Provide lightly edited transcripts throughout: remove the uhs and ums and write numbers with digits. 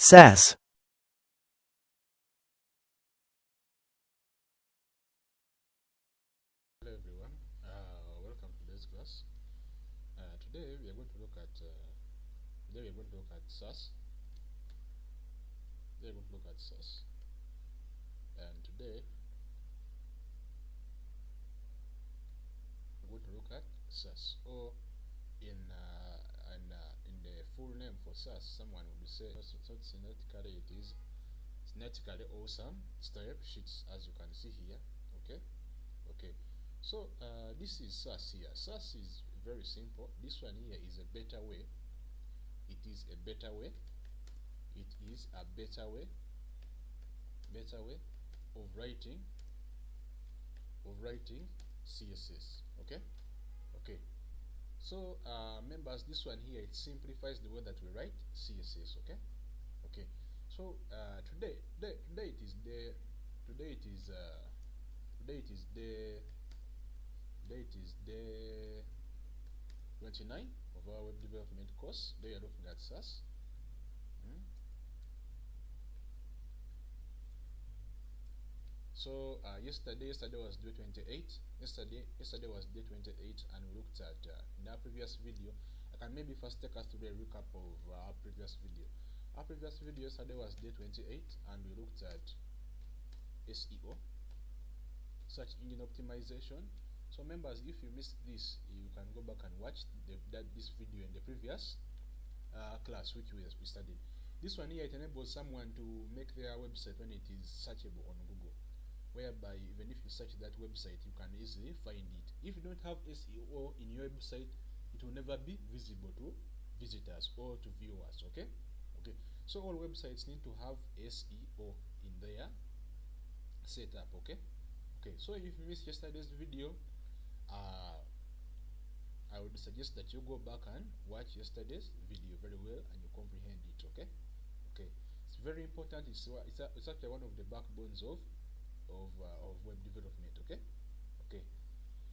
Sass. Hello everyone, welcome to today's class. Today we are going to look at Sass. Today we're going to look at Sass, and today we're going to look at Sass. Or in the full name for Sass, someone would say so syntactically it is Syntactically Awesome Stylesheets, as you can see here. Okay. So this is Sass here. Sass is very simple. This one here is a better way. It is a better way. It is a better way of writing CSS. Okay. So members, this one here, it simplifies the way that we write CSS. Okay. So today it is day 29 of our web development course. They are looking at Sass. So yesterday was day 28. Yesterday was day 28, and we looked at in our previous video. I can maybe first take us through a recap of our previous video. Our previous video yesterday was day 28, and we looked at SEO, search engine optimization. So members, if you missed this, you can go back and watch this video in the previous class which we studied. This one here, it enables someone to make their website when it is searchable on Google, whereby even if you search that website, you can easily find it. If you don't have SEO in your website, it will never be visible to visitors or to viewers. Okay. So all websites need to have SEO in their setup. Okay. So if you missed yesterday's video, I would suggest that you go back and watch yesterday's video very well and you comprehend it. Okay. It's very important. It's actually one of the backbones of web development. Okay.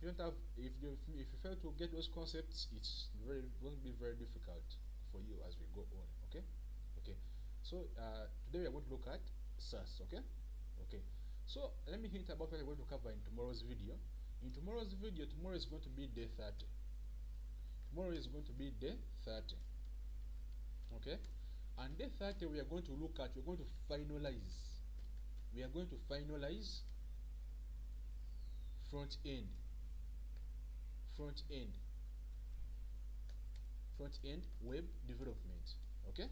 If you fail to get those concepts, it's going to be very difficult for you as we go on. Okay. So today we are going to look at Sass. Okay. So let me hint about what we're going to cover in tomorrow's video. Tomorrow is going to be day 30. Tomorrow is going to be day 30. Okay. And day 30 we're going to finalize front end web development. Okay.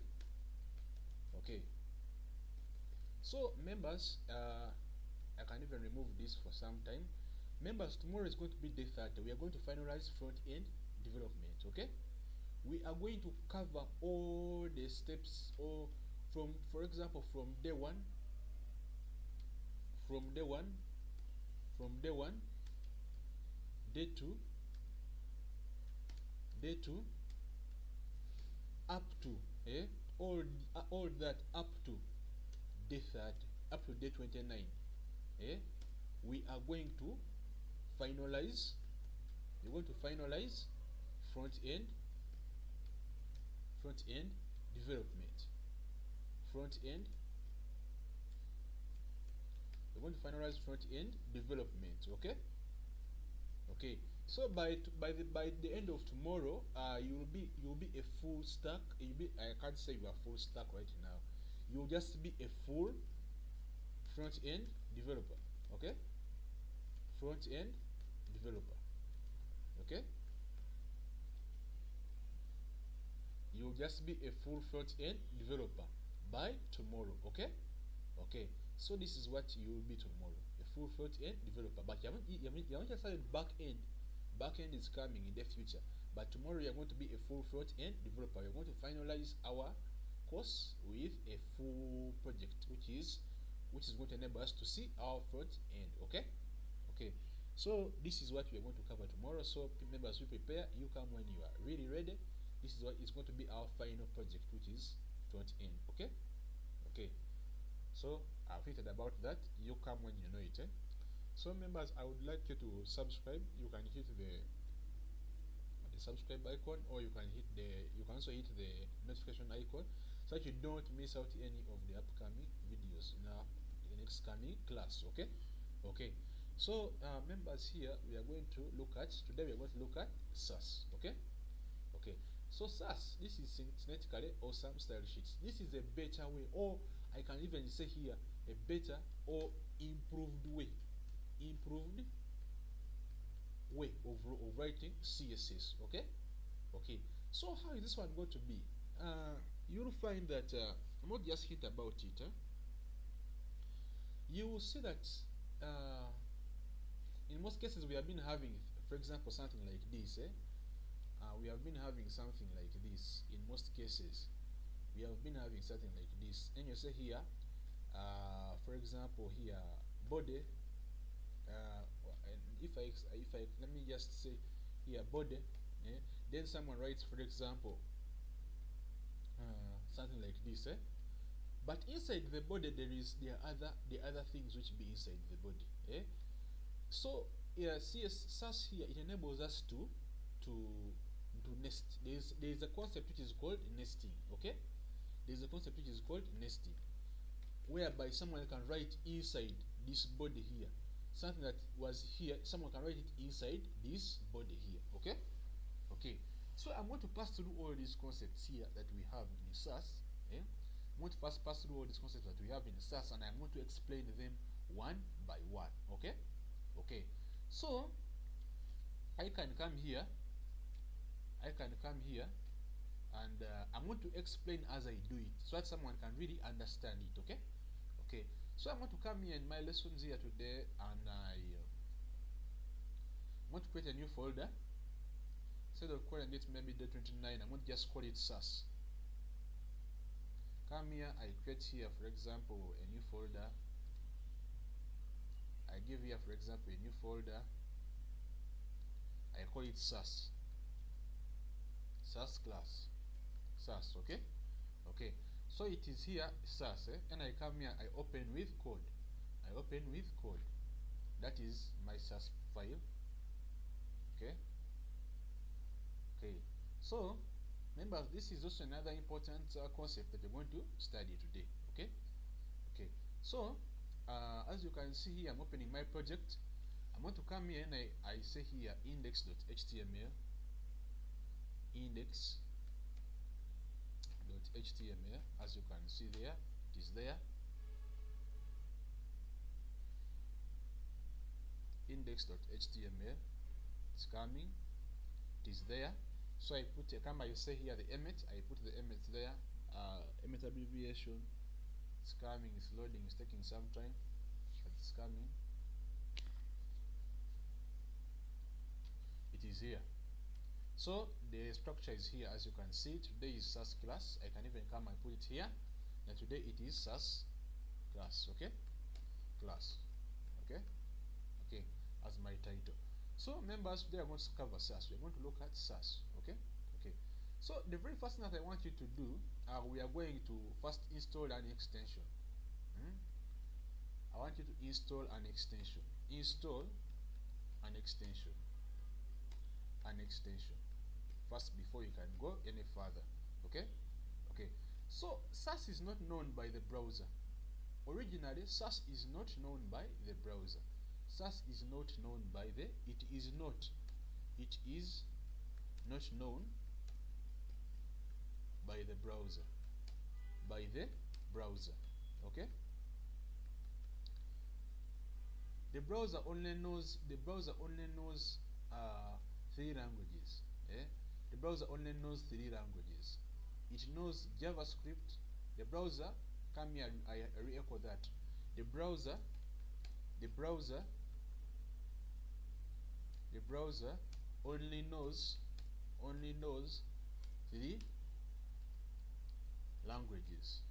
So members, I can even remove this for some time. Members, tomorrow is going to be day 30. We are going to finalize front end development. Okay. We are going to cover all the steps, or for example, from day one, day two, up to all that up to day 30, up to day 29. We are going to finalize. We're going to finalize front end development. We're going to finalize front end development. Okay. So by the end of tomorrow, you'll be a full stack. I can't say you are full stack right now. You'll just be a full front end developer. Okay. Front end developer. Okay. You'll just be a full front end developer by tomorrow. Okay. So this is what you will be tomorrow, a full front end developer. But you haven't just started back end. Back end is coming in the future. But tomorrow you're going to be a full front end developer. We're going to finalize our course with a full project, which is going to enable us to see our front end. Okay. So this is what we are going to cover tomorrow. So members, we prepare. You come when you are really ready. This is what is going to be our final project, which is front end. Okay. So I've hinted about that. You come when you know it. So members, I would like you to subscribe. You can hit the subscribe icon, or you can also hit the notification icon, so that you don't miss out any of the upcoming videos in the next coming class. Okay. So members, here we are going to look at Sass. Okay. So Sass, this is Syntactically Awesome Stylesheets. This is a better way, or I can even say here a better or improved way of writing CSS. Okay. So how is this one going to be? You'll find that I'm not just hint about it. You will see that in most cases we have been having, for example, something like this. We have been having something like this. In most cases, we have been having something like this. And you say here, for example, here body. And if I let me just say here body. Then someone writes, for example, something like this. But inside the body there are other things which be inside the body. So Sass here, it enables us to nest. There is a concept which is called nesting. Okay, there is a concept which is called nesting, whereby someone can write inside this body here something that was here. Someone can write it inside this body here. Okay. So I'm going to pass through all these concepts here that we have in Sass. I'm going to pass through all these concepts that we have in Sass, and I'm going to explain them one by one. Okay. So I can come here. And I'm going to explain as I do it, so that someone can really understand it. Okay. So I'm going to come here in my lessons here today, and I'm going to create a new folder. Instead of calling it maybe day 29, I'm going to just call it Sass. Come here, I create here, for example, a new folder. I give here, for example, a new folder. I call it Sass class. Sass. Okay. So it is here Sass, and I come here, I open with code. That is my Sass file. Okay. So remember, this is also another important concept that we're going to study today. Okay. So as you can see here, I'm opening my project. I'm going to come here and I say here index.html. As you can see there, it is there. Index.html, it's coming, it is there. So I put you say here the emmet, I put the emmet there, emmet abbreviation. It's coming, it's loading, it's taking some time, but it's coming. It is here. So the structure is here, as you can see. Today is Sass class. I can even come and put it here. And today it is Sass class. Okay, as my title. So members, today I'm going to cover Sass. We're going to look at Sass. Okay. So the very first thing that I want you to do, we are going to first install an extension. I want you to install an extension. First, before you can go any further. Okay. So Sass is not known by the browser. Originally, Sass is not known by the browser. Sass is not known by the. It is not known by the browser. Okay. The browser only knows three languages. The browser only knows three languages. It knows JavaScript. The browser, come here, I re-echo that. The browser only knows three languages.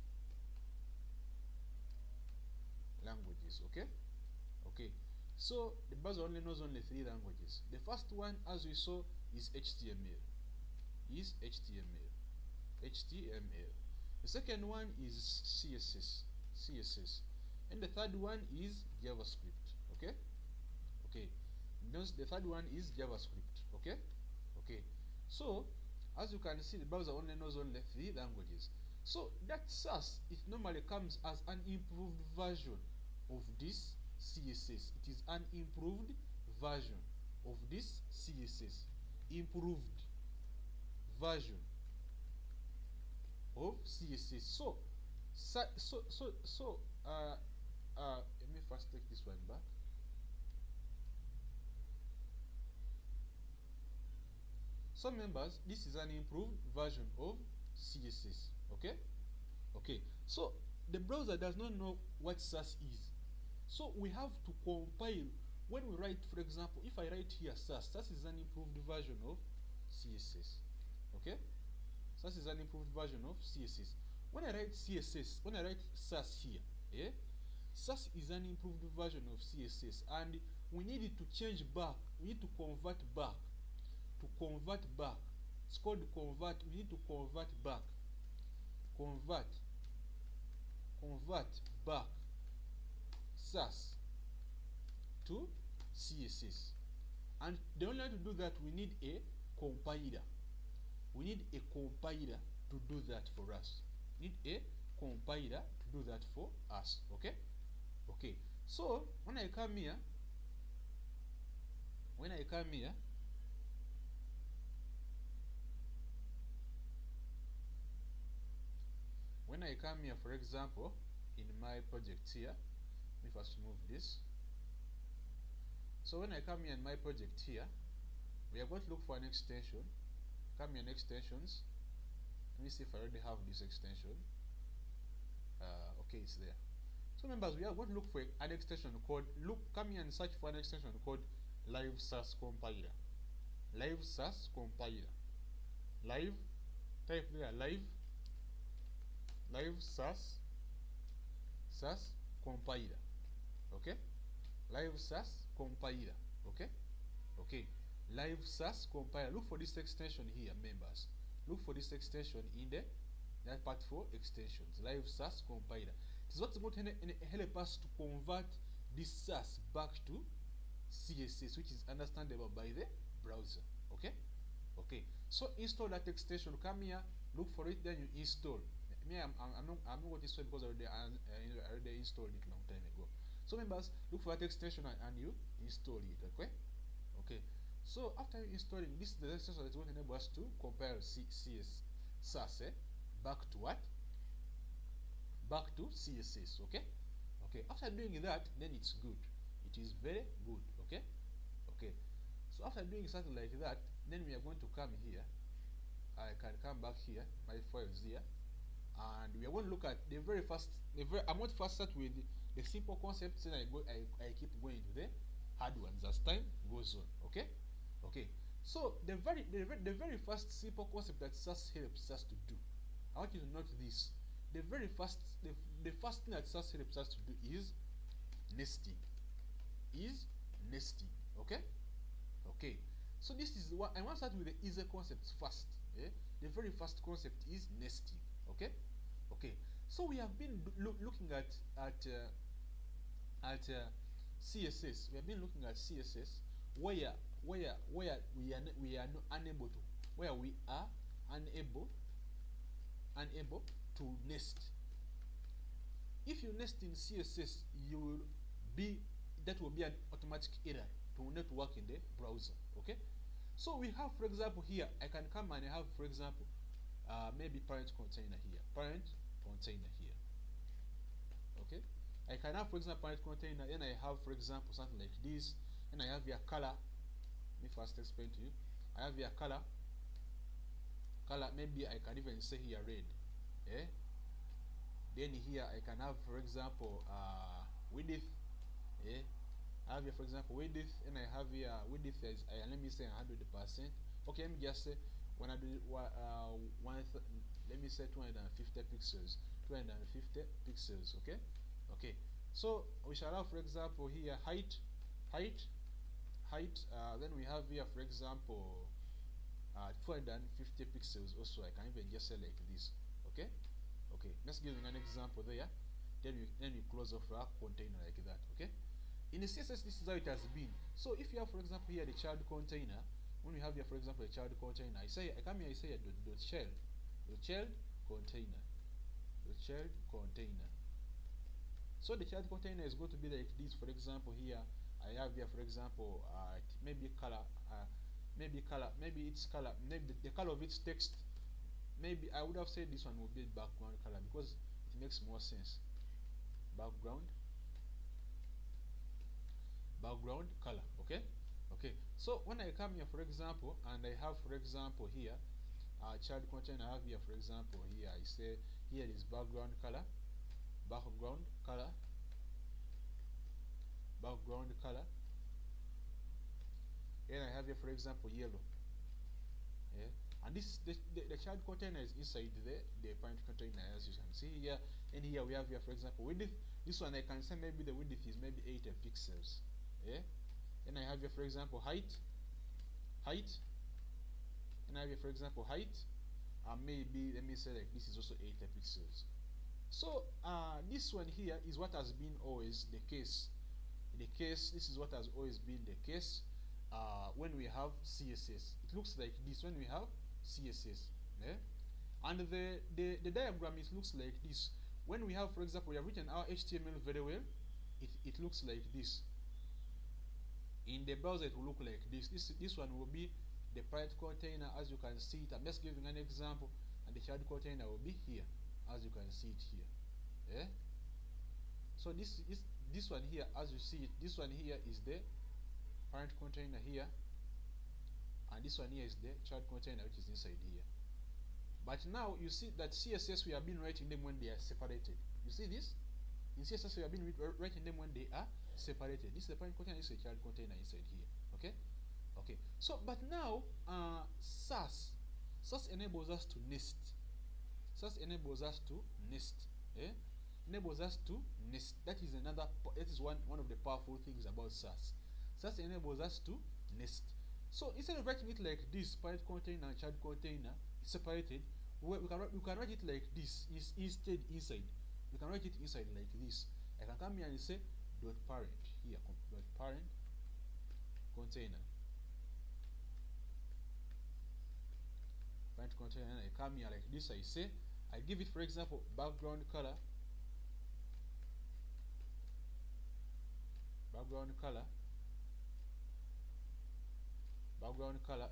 Okay. So the browser only knows three languages. The first one, as we saw, is HTML. The second one is CSS. And the third one is JavaScript. Okay. The third one is JavaScript. Okay. So as you can see, the browser only knows three languages. So that Sass, it normally comes as an improved version of this CSS. It is an improved version of this CSS. Improved version of CSS. Let me first take this one back. So members, this is an improved version of CSS. Okay, so the browser does not know what Sass is, so we have to compile. When we write, for example, if I write here Sass is an improved version of CSS. Okay, Sass is an improved version of CSS. When I write CSS, when I write Sass here, Sass is an improved version of CSS, and we need it to change back. We need to convert back. It's called convert. We need to convert back. Convert back Sass to CSS. And the only way to do that, we need a compiler. We need a compiler to do that for us. We need a compiler to do that for us. Okay. So when I come here, for example, in my project here, let me first move this. So when I come here in my project here, we are going to look for an extension. Come here in extensions. Let me see if I already have this extension. Okay, it's there. So members, we are going to look for an extension called, come here and search for an extension called Live Sass Compiler. Live Sass Compiler. Type there live Sass Compiler. Okay, Live Sass Compiler. Okay, Live Sass Compiler. Look for this extension here, members. Look for this extension in that part for extensions. Live Sass Compiler. It is what's going to help us to convert this Sass back to CSS, which is understandable by the browser. Okay. So install that extension. Come here, look for it, then you install. I'm not going to install because I already installed it long time ago. So members, look for that extension and you install it. Okay. So after installing this, the extension is going to enable us to compile Sass back to what? Back to CSS. Okay. After doing that, then it's good. It is very good. Okay. So after doing something like that, then we are going to come here. I can come back here. My file is here. And we are going to look at the very first. I'm going to first start with the simple concepts, and I keep going to the hard ones as time goes on. Okay. So the very first simple concept that Sass helps us to do, I want you to note this. The first thing that Sass helps us to do is nesting. Okay. So this is what I want to start with, the easy concepts first. The very first concept is nesting. Okay. So we have been looking at CSS. We have been looking at CSS where we are unable to nest. If you nest in CSS, that will be an automatic error to not work in the browser. Okay. So we have, for example, here I can come and I have, for example, maybe parent container here. Okay. I can have, for example, parent container, and I have, for example, something like this, and I have here color. Let me first explain to you. I have here color. Maybe I can even say here red. Then here I can have, for example, width. I have here, for example, width, and I have here width as let me say 100%. Okay, let me just say when I do let me say 250 pixels. 250 pixels. Okay. So we shall have, for example, here height. Then we have here, for example, 250 pixels. Also, I can even just say like this. Okay. Let's give an example there. Then we close off our container like that. Okay. In the CSS, this is how it has been. So if you have, for example, here the child container, when we have here, for example, a child container, I come here, I say the child container. child container. So the child container is going to be like this. For example, here I have here, for example, maybe color, maybe its color, maybe the color of its text. Maybe I would have said this one would be background color because it makes more sense. Background color. Okay. So when I come here, for example, and I have, for example, here child container, I have here, for example, here I say here is background color, and I have here, for example, yellow. Yeah. And this the child container is inside the parent container, as you can see here. And here we have here, for example, width. This one I can say maybe the width is maybe 80 pixels. Yeah. And I have here, for example, height. And I have here, for example, height. Maybe let me say like this is also 80 pixels. So this one here is what has been always the case. This is what has always been the case when we have CSS. It looks like this when we have CSS. Yeah? And the diagram, it looks like this. When we have, for example, we have written our HTML very well, it looks like this. In the browser, it will look like this. This one will be the parent container, as you can see it. I'm just giving an example, and the child container will be here, as you can see it here. Yeah? So this one here, as you see it, this one here is the parent container here, and this one here is the child container, which is inside here. But now you see that CSS, we have been writing them when they are separated. You see this? In CSS, we have been writing them when they are separated. This is the parent container, this is the child container inside here. Okay. So, but now Sass enables us to nest. Enables us to nest. That is one of the powerful things about Sass. Sass enables us to nest. So instead of writing it like this, parent container and child container separated, we can write it like this. Instead, inside, we can write it inside like this. I can come here and say dot parent here, dot parent container. Parent container, and I come here like this. I say, I give it, for example, background color,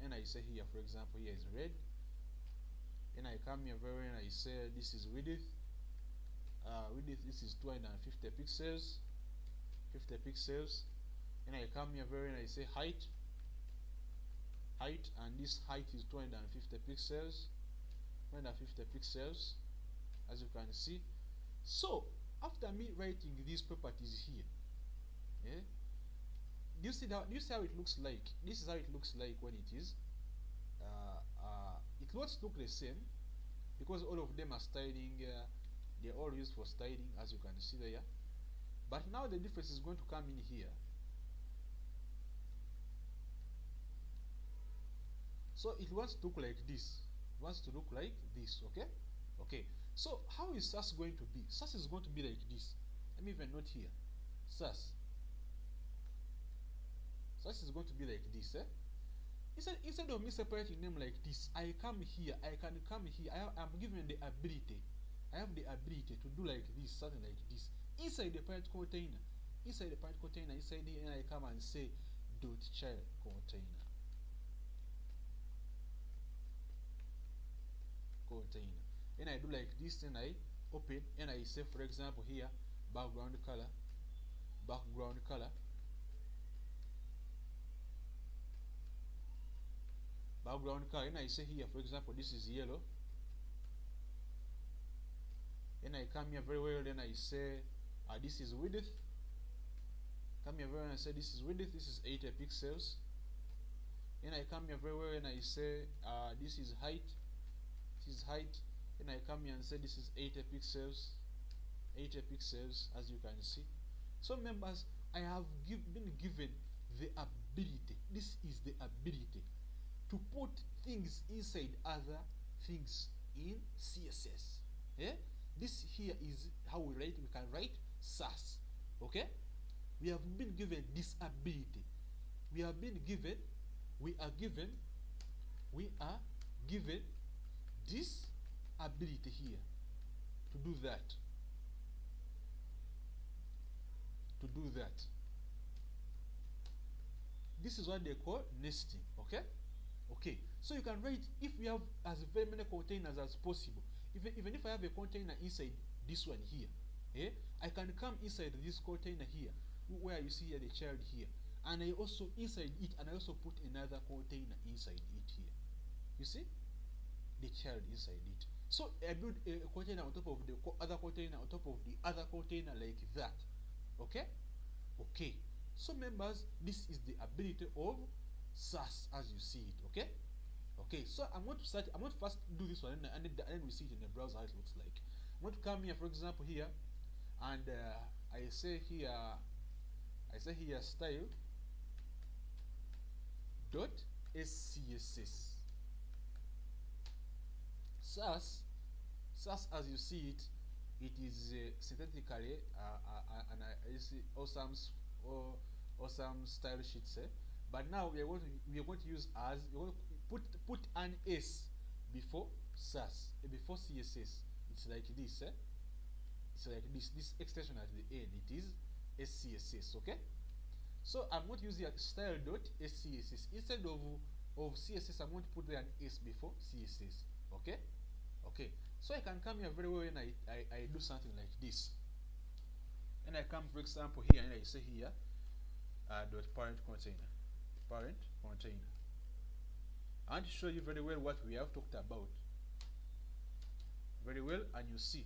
and I say here, for example, here is red. And I come here very and I say this is width. This is 250 pixels, 50 pixels. And I come here very and I say height, and this height is 250 pixels, as you can see. So after me writing these properties here, yeah, do you see how it looks like? This is how it looks like when it is. It won't look the same because all of them are styling. They're all used for styling, as you can see there. But now the difference is going to come in here. So it wants to look like this. Okay. So how is Sass going to be? Sass is going to be like this. Let me even note here. Sass is going to be like this. Instead of me separating them like this, I can come here. I'm given the ability. I have the ability to do like this, something like this, inside the parent container. Inside here, and I come and say dot child container. And I do like this, and I open, and I say, for example, here background color, and I say here, for example, this is yellow. And I come here very well, then I say this is width. Come here very well and say this is width, this is 80 pixels. And I come here very well and I say this is height. And I come here and say this is 80 pixels, as you can see. So members, I have been given the ability. This is the ability to put things inside other things in CSS. Yeah? This here is how we can write Sass. Okay? We have been given this ability. We are given this ability here to do that, this is what they call nesting. Okay, so you can write, if we have as very many containers as possible, even if I have a container inside this one here, I can come inside this container here, where you see here the child here, and I also inside it, and I also put another container inside it here. You see the child inside it. So I build a container on top of the other container on top of the other container like that. Okay, so members, this is the ability of Sass as you see it. Okay, so I'm going to first do this one, and then we see it in the browser how it looks like. I'm going to come here, for example, here, and I say here style dot SCSS. Sass as you see it, it is synthetically awesome style sheets. But now we are going to use as, we're going to put an S before Sass, before CSS. It's like this. It's like this extension at the end. It is SCSS. Okay. So I'm going to use the style dot SCSS instead of CSS. I'm going to put there an S before CSS. Okay. So I can come here very well and I do something like this. And I come, for example, here and I say here dot parent container. I want to show you very well what we have talked about very well, and you see.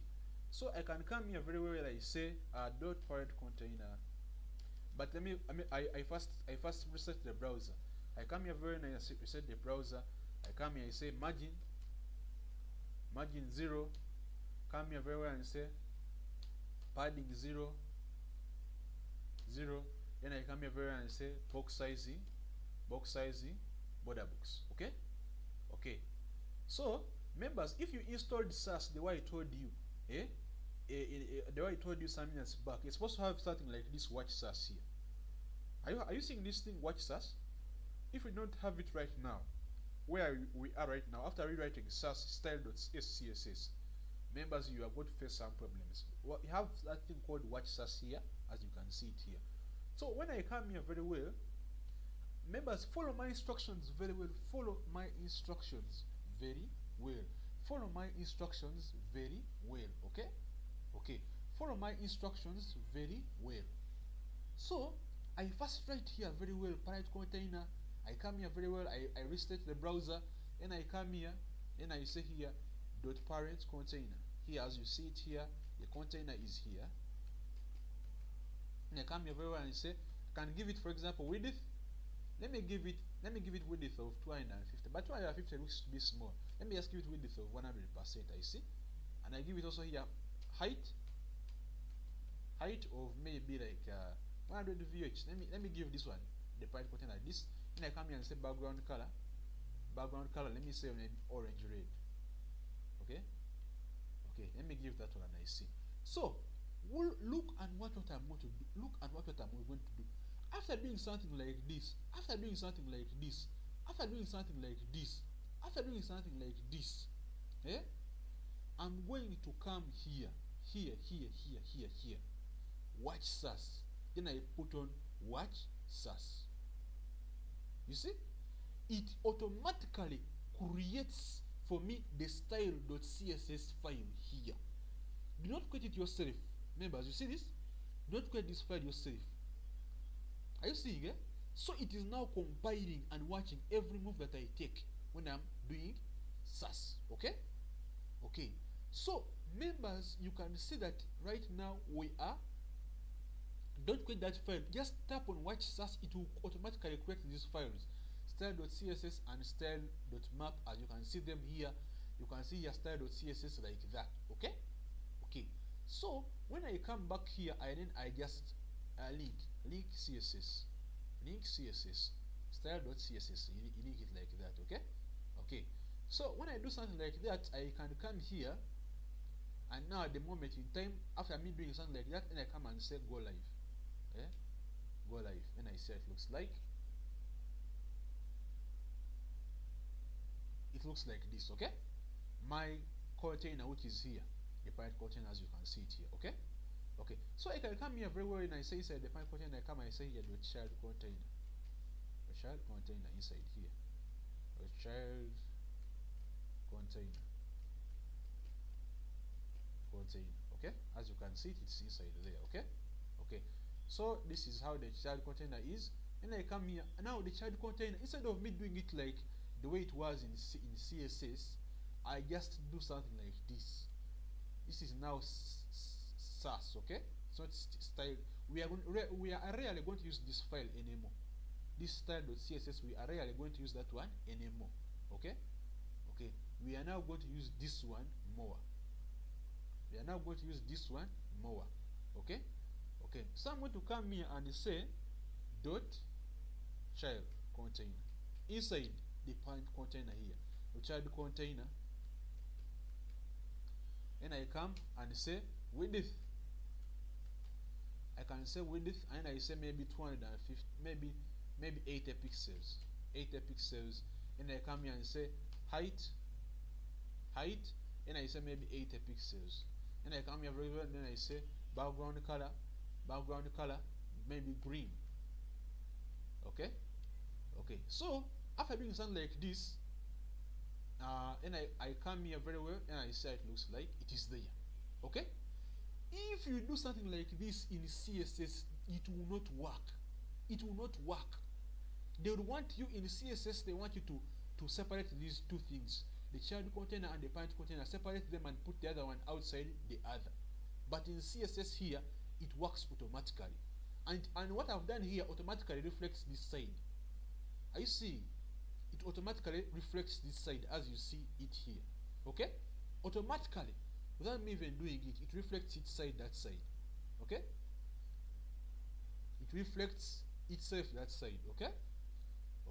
So I can come here very well and I say dot parent container. But I first reset the browser. I come here very well and I reset the browser. I come here and say margin 0. Come here very well and say padding 0. Then I come here very well and say box sizing, border box. Okay. So members, if you installed Sass the way I told you, the way I told you some minutes back, it's supposed to have something like this. Watch Sass here. Are you seeing this thing? Watch Sass. If we don't have it right now, where we are right now, after rewriting Sass style.scss, members, you are going to face some problems. Well, you have that thing called watch Sass here, as you can see it here. So when I come here very well, members, follow my instructions very well. Follow my instructions very well. Follow my instructions very well. Okay. Follow my instructions very well. So I first write here very well parent container. I come here very well. I restate the browser, and I come here and I say here dot parent container. Here, as you see it here, the container is here. And I come here very well and say, I can give it, for example, width. Let me give it width of 250, but 250 looks to be small. Let me just give it width of 100%. I see, and I give it also here height of maybe like 100 VH. Let me give this one the parent container like this. And I come here and say background color. Let me say orange red. Okay. Let me give that one and I see. So look at what I'm going to do. Look at what I'm going to do. After doing something like this, after doing something like this, I'm going to come here. Watch Sass. Then I put on watch Sass. You see? It automatically creates for me the style.css file here. Do not create it yourself. Members, you see this? Don't create this file yourself. Are you seeing it? So it is now compiling and watching every move that I take when I'm doing Sass. Okay. So members, you can see that right now we are. Don't create that file. Just tap on watch Sass. It will automatically create these files, style.css and style.map. As you can see them here, you can see here style.css like that. Okay. So when I come back here, I just link CSS, style.css. You link it like that. Okay. So when I do something like that, I can come here, and now at the moment in time, after me doing something like that, and I come and say go live. Go live, and I see it looks like this. Okay, my container which is here, the parent container, as you can see it here. Okay. Okay, so I can come here very well and I say inside the parent container, I come and I say here the child container. The child container inside here. The child container. Okay, as you can see it's inside there. Okay. Okay, so this is how the child container is. And I come here, and now the child container, instead of me doing it like the way it was in CSS, I just do something like this. This is now Sass. Okay, it's not style. We are rarely going to use this file anymore. This style.css, we are rarely going to use that one anymore. Okay. Okay, we are now going to use this one more. We are now going to use this one more. Okay. Okay, so I'm going to come here and say dot child container inside the parent container here, the child container, and I come and say width. I can say width, and I say maybe 250, maybe 80 pixels, and I come here and say height, and I say maybe 80 pixels, and I come here very well, and then I say background color, maybe green. Okay. Okay, so after doing something like this, and I come here very well, and I say it looks like it is there. Okay. If you do something like this in CSS, it will not work. It will not work. They would want you in CSS, they want you to separate these two things, the child container and the parent container, separate them and put the other one outside the other. But in CSS here, it works automatically. And what I've done here automatically reflects this side. Are you seeing? It automatically reflects this side as you see it here. Okay? Automatically. Without me even doing it, it reflects its side, that side. Okay? It reflects itself that side. Okay?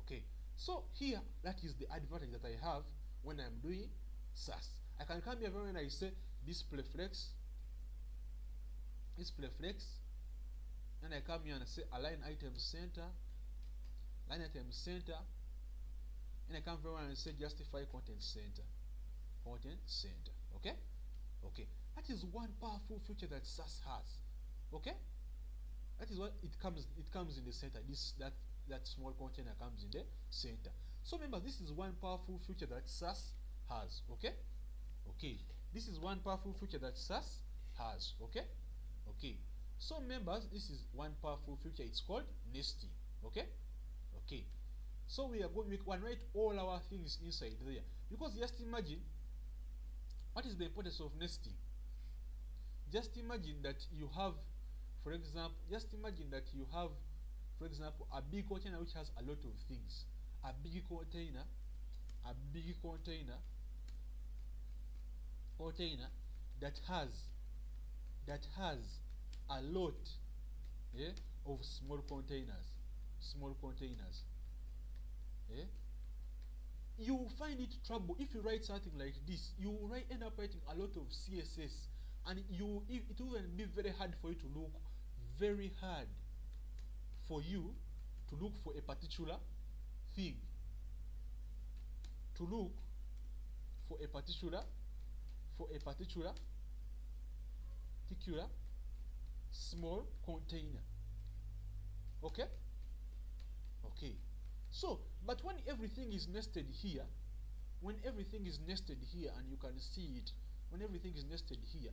Okay. So here, that is the advantage that I have when I'm doing Sass. I can come here when I say display flex, and I come here and say align item center, and I come here and say justify content center. Okay. Okay, that is one powerful feature that Sass has. Okay, that is what it comes in the center. That small container comes in the center. So remember, this is one powerful feature that Sass has. Okay. Okay, this is one powerful feature that Sass has. Okay. Okay, so members, this is one powerful feature. It's called nesting. Okay. Okay, so we can write all our things inside there, because just imagine, what is the importance of nesting? Just imagine that you have, for example, a big container which has a lot of things. A big container that has a lot, yeah, of small containers. Yeah? You will find it trouble if you write something like this. You will end up writing a lot of CSS, and it will be very hard for you to look, for a particular thing, for a particular small container. Okay. Okay. So, but when everything is nested here, and you can see it, when everything is nested here,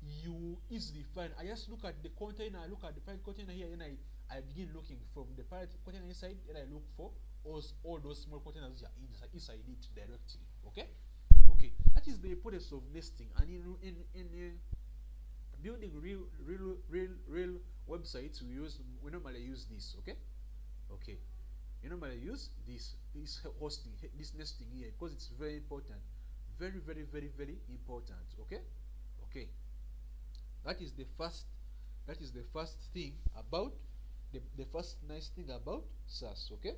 you easily find. I just look at the container, I look at the parent container here, and I begin looking from the parent container inside, and I look for all those small containers here inside it directly. Okay. Okay, that is the importance of nesting. And in building real websites, we normally use this. Okay. Okay, you normally use this hosting, this nesting here, because it's very important, very important. Okay. Okay, that is the first thing about the first nice thing about Sass. Okay.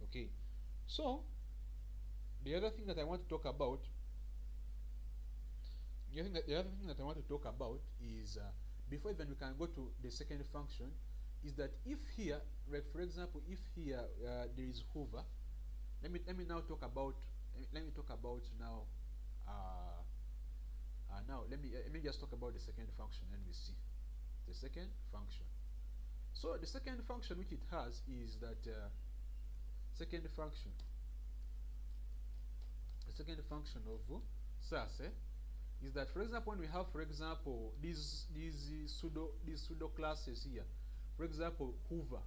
Okay, so the other thing that I want to talk about, is before even we can go to the second function, is that if here, like for example, if here there is hover, let me now talk about now Now let me just talk about the second function and we see the second function. So the second function which it has is that second function of Sass is that, for example, when we have, for example, these pseudo classes here, for example, Hoover,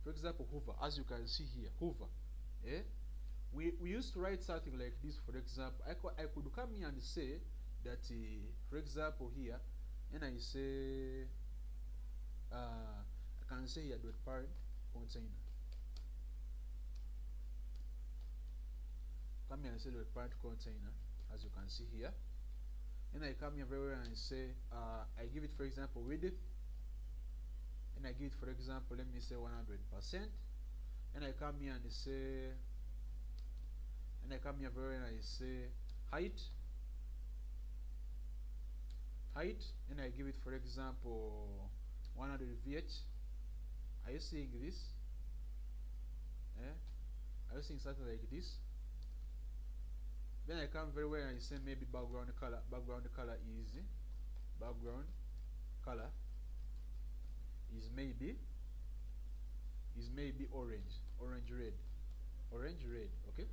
for example, Hoover, as you can see here, Hoover, we used to write something like this. For example, I could come here and say that, for example, here, and I say, I can say here dot parent container. Come here and say dot parent container, as you can see here. And I come here everywhere and say, I give it, for example, width, and I give it, for example, let me say 100%. And I come here and say, and I come here everywhere and I say height, and I give it, for example, 100 VH. Are you seeing this? Are you seeing something like this? Then I come very well and I say maybe background color is maybe orange red, okay?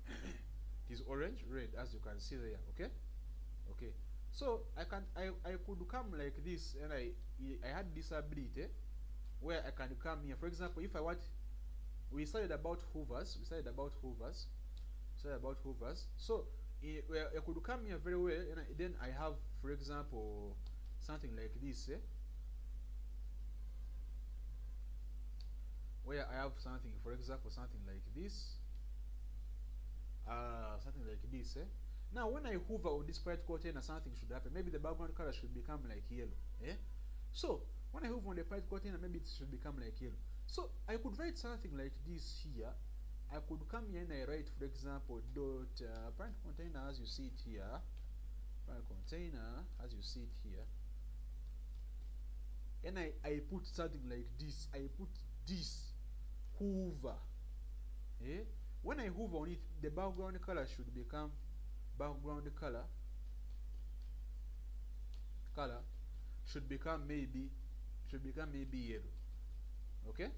It is orange red, as you can see there, okay? So I could come like this, and I had this ability where I can come here. For example, if I want, we studied about hoovers. So I could come here very well, and then I have, for example, something like this, where I have something, for example, something like this, Now, when I hover on this parent container, something should happen. Maybe the background color should become like yellow. So when I hover on the parent container, maybe it should become like yellow. So I could write something like this here. I could come here and I write, for example, dot parent container, as you see it here. And I put something like this. I put this hover. When I hover on it, the background color should become maybe yellow. Okay.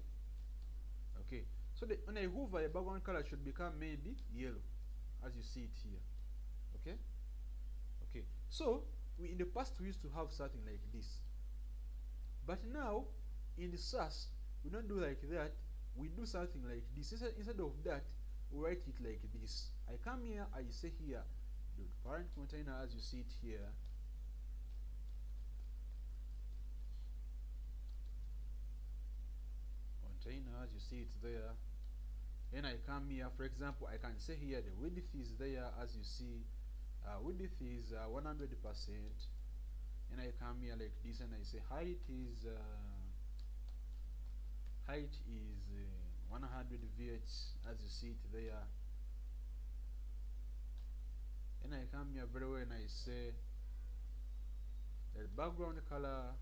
So when I hover, the background color should become maybe yellow, as you see it here. Okay. So in the past we used to have something like this, but now in the Sass we don't do like that. We do something like this. Instead of that, we write it like this. I come here, I say here, the parent container, as you see it here. As you see it there. Then I come here, for example, I can say here the width is there, as you see. Width is 100%. And I come here like this, and I say height is 100 VH, as you see it there. And I come here very well and I say the background color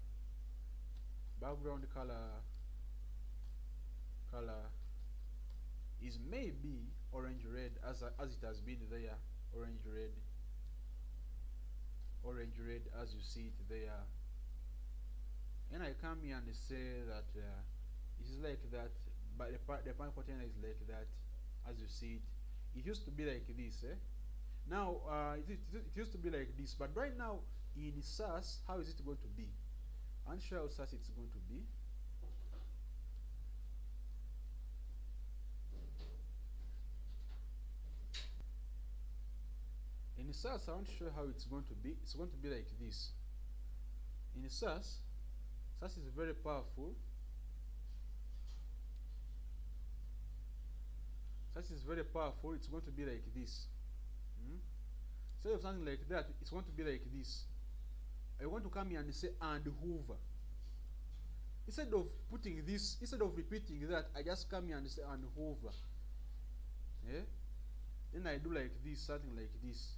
is maybe orange red, as it has been there. Orange red, as you see it there. And I come here and say that it is like that, but the parent container is like that, as you see it. It used to be like this, Now it used to be like this, but right now in Sass, how is it going to be? I'm sure how Sass it's going to be. In Sass, I want to show how it's going to be. It's going to be like this. In Sass is very powerful. Sass is very powerful. It's going to be like this. Instead of something like that, it's going to be like this. I want to come here and say and hover. Instead of putting this, instead of repeating that, I just come here and say and hover. Then I do like this, something like this.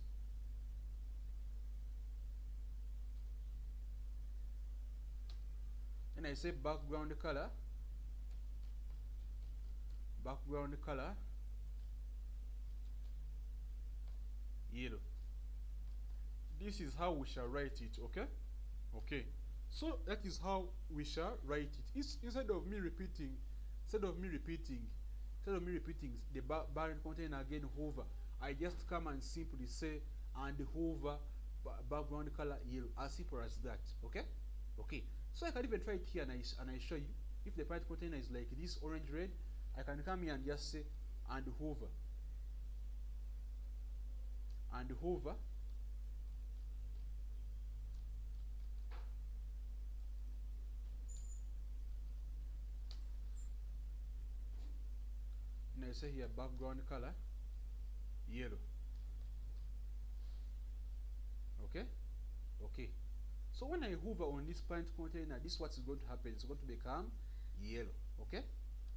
And I say background color yellow. This is how we shall write it, okay? Okay. So that is how we shall write it. Instead of me repeating the parent container again hover, I just come and simply say and hover background color yellow, as simple as that. Okay? Okay. So I can even try it here and I show you. If the parent container is like this orange red, I can come here and just say and hover. And hover. And I say here background color yellow. Okay? Okay. So when I hover on this parent container, this is what is going to happen. It's going to become yellow. Okay?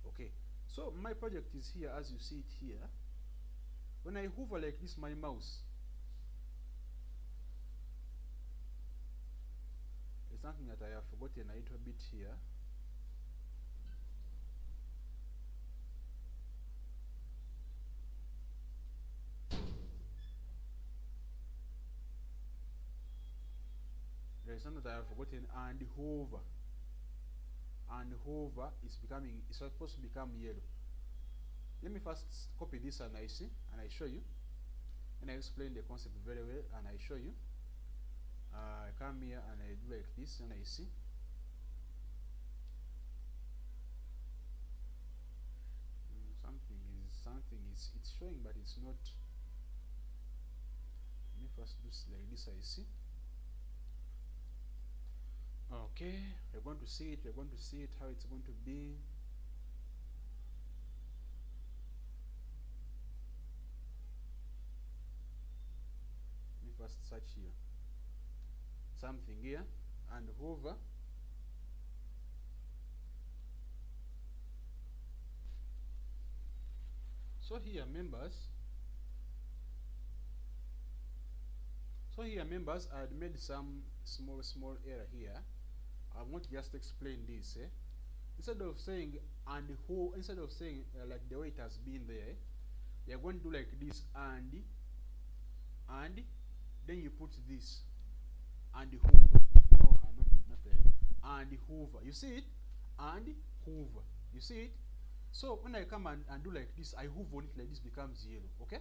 Okay. So my project is here as you see it here. When I hover like this, my mouse, it's something that I have forgotten a little bit here. There is something that I have forgotten, and hover. And hover is supposed to become yellow. Let me first copy this and I show you. And I explain the concept very well and I show you. I come here and I do like this and I see. It's showing but it's not. Let me first do like this, I see. Okay, we're going to see it, how it's going to be. Let me first search here. Something here and hover. So here members, I had made some small error here. I want to just explain this. Instead of saying like the way it has been there, you're going to do like this and then you put this and hover. No, not there. And hover. You see it? And hover. You see it? So when I come and do like this, I hover on it like this, becomes yellow. Okay?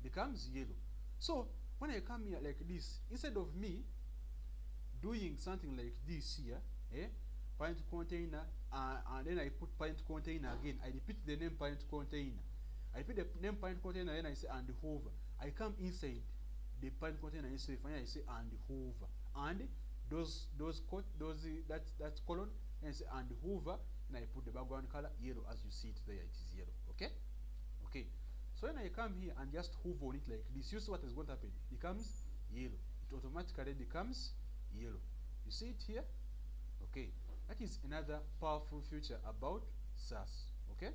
Becomes yellow. So when I come here like this, instead of me doing something like this here, parent container, and then I put parent container again. I repeat the name parent container. I repeat the name parent container, and I say and hover. I come inside the parent container and I say and hover. And that colon, and I say and hover, and I put the background color yellow as you see it there. It is yellow. Okay? Okay. So when I come here and just hover on it like this, you see what is going to happen. It becomes yellow. It automatically becomes yellow. You see it here? Okay. That is another powerful feature about Sass. Okay?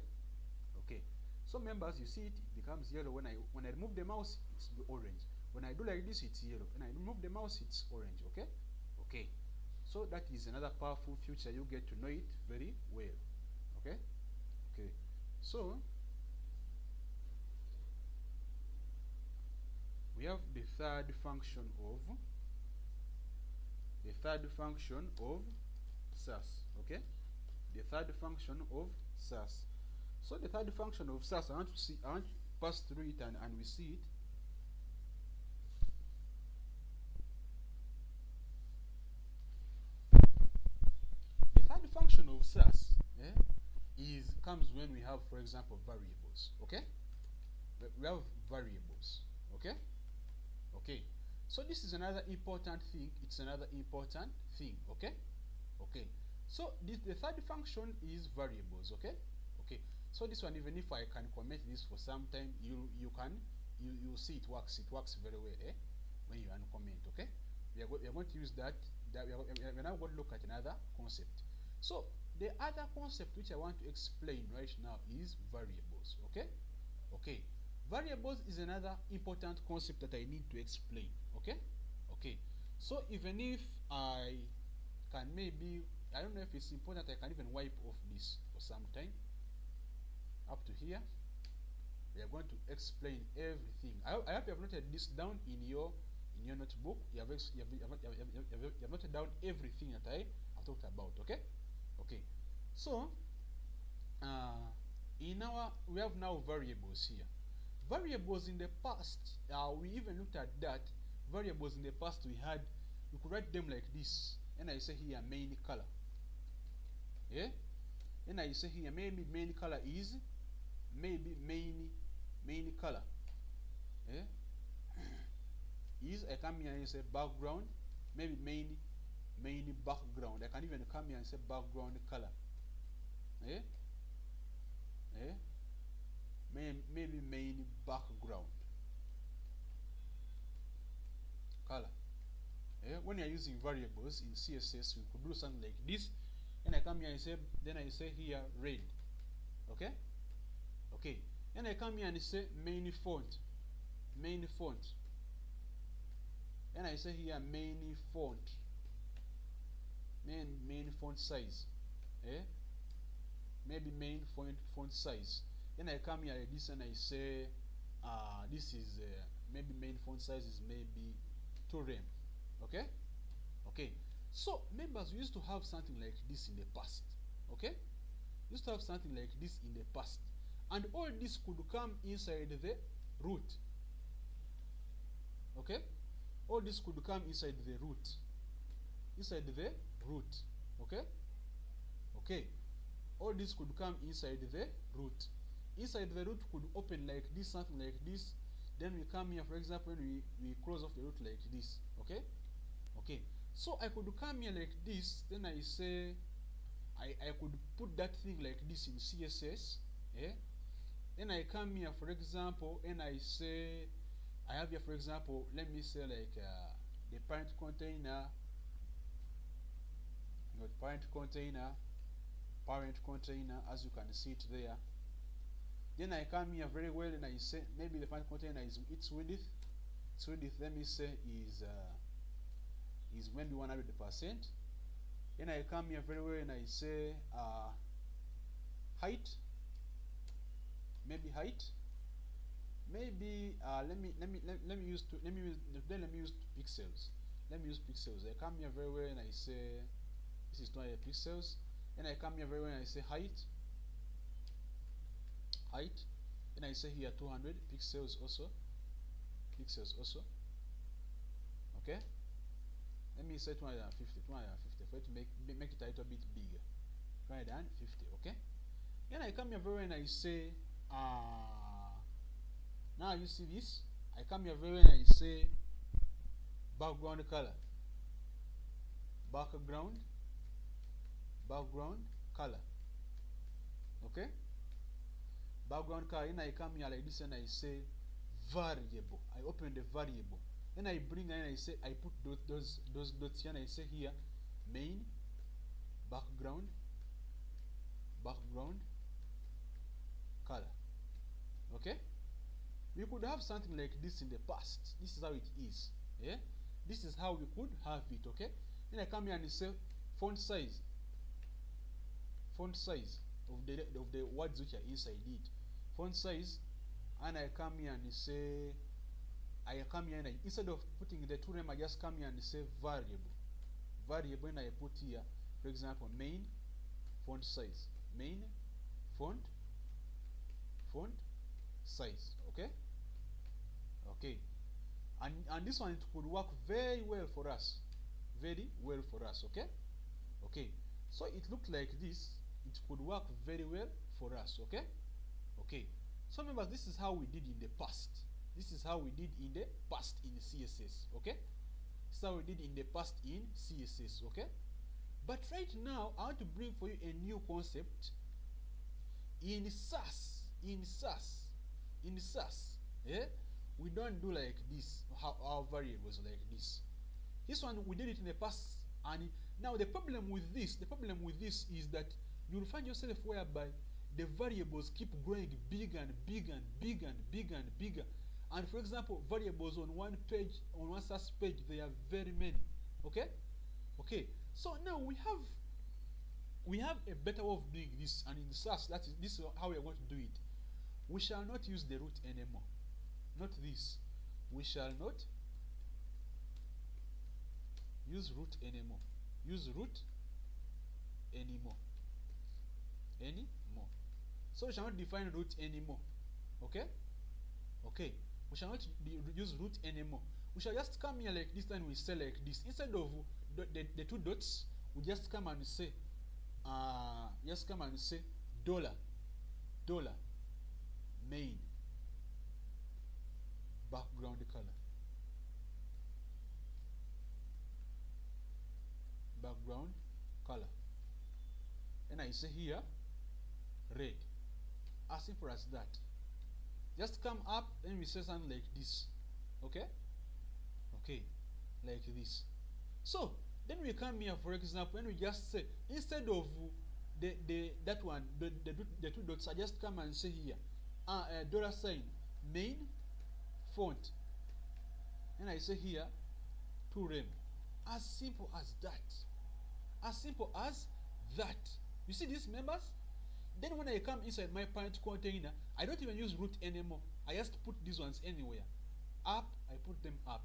Okay. So members, you see it becomes yellow. When I remove the mouse, it's orange. When I do like this, it's yellow. When I remove the mouse, it's orange. Okay? Okay. So that is another powerful feature. You get to know it very well. Okay? Okay. So we have the third function of Sass. Okay? The third function of Sass. So the third function of Sass, I want to pass through it and we see it. The third function of Sass comes when we have, for example, variables. Okay? We have variables. Okay? Okay. So this is another important thing. It's another important thing. Okay? Okay. So the third function is variables. Okay? Okay. So this one, even if I can comment this for some time, you see it works. It works very well when you uncomment. Okay? We are going to use that. We're now going to look at another concept. So the other concept which I want to explain right now is variables. Okay? Okay. Variables is another important concept that I need to explain. Okay? Okay. So even if I can maybe, I don't know if it's important, I can even wipe off this for some time. Up to here. We are going to explain everything. I hope you have noted this down in your notebook. You have noted down everything that I have talked about. Okay. Okay. So we have now variables here. Variables in the past, we even looked at that. Variables in the past we could write them like this. And I say here main color. Yeah? And I say here maybe main color is main color. Yeah? Is I come here and say background, maybe main background. I can even come here and say background color. Yeah? Yeah? Maybe main background color. Yeah? When you're using variables in CSS, you could do something like this. And I come here and say, then I say here red. Okay? Okay. And I come here and say main font. And I say here main font. Main font size. Eh? Maybe main font size. Then I come here like this and I say this is maybe main font size is maybe 2 rem. Okay? Okay. So members, we used to have something like this in the past. Okay? We used to have something like this in the past. And all this could come inside the root. Okay? All this could come inside the root. Inside the root. Okay? Okay. All this could come inside the root. Inside the root could open like this, something like this. Then we come here, for example, we close off the root like this. Okay? Okay. So I could come here like this, then I say I could put that thing like this in CSS. Yeah? Then I come here, for example, and I say I have here, for example, let me say like the parent container, parent container, as you can see it there. Then I come here very well and I say maybe the parent container is its width. Its width, let me say is maybe 100%. Then I come here very well and I say height. Maybe height. Maybe let me use pixels. Let me use pixels. I come here very well and I say this is 200 pixels. And I come here very well and I say height. And I say here 200 pixels also. Okay. Let me say 250 for it to make it a little bit bigger. 250. Okay. Then I come here very well and I say now you see this. I come here very well and I say background color. Background color. Okay? Background color. And I come here like this and I say variable. I open the variable. Then I bring in and I say I put those dots here and I say here main background color. Okay? We could have something like this in the past. This is how it is. Yeah? This is how we could have it. Okay? Then I come here and say font size of the words which are inside it. Font size, and I come here and say and instead of putting the 2 rem, I just come here and say variable, and I put here, for example, main font size. Main font size. Okay? Okay. And this one, it could work very well for us. Okay? Okay. So it looked like this. It could work very well for us. Okay? Okay. So remember, this is how we did in the past. This is how we did in the past in CSS. Okay? This is how we did in the past in CSS. Okay? But right now, I want to bring for you a new concept in Sass. Yeah? We don't do like this, our variables like this. This one, we did it in the past, and now the problem with this is that you'll find yourself whereby the variables keep growing bigger and bigger and bigger and bigger and bigger. And for example, variables on one page, on one Sass page, they are very many. Okay? Okay. So now we have a better way of doing this, and in Sass, this is how we are going to do it. we shall not use the root anymore. Not this. We shall not use root anymore. Use root anymore. Anymore. So we shall not define root anymore. Okay? Okay. We shall not use root anymore. We shall just come here like this and we say like this. Instead of the two dots, we just come and say dollar main background color. Background color. And I say here red. As simple as that. Just come up and we say something like this. Okay? Okay. Like this. So then we come here, for example, and we just say instead of the two dots, I just come and say here $sign main font, and I say here to rem. As simple as that. As simple as that. You see these members? Then when I come inside my parent container, I don't even use root anymore. I just put these ones anywhere. Up, I put them up.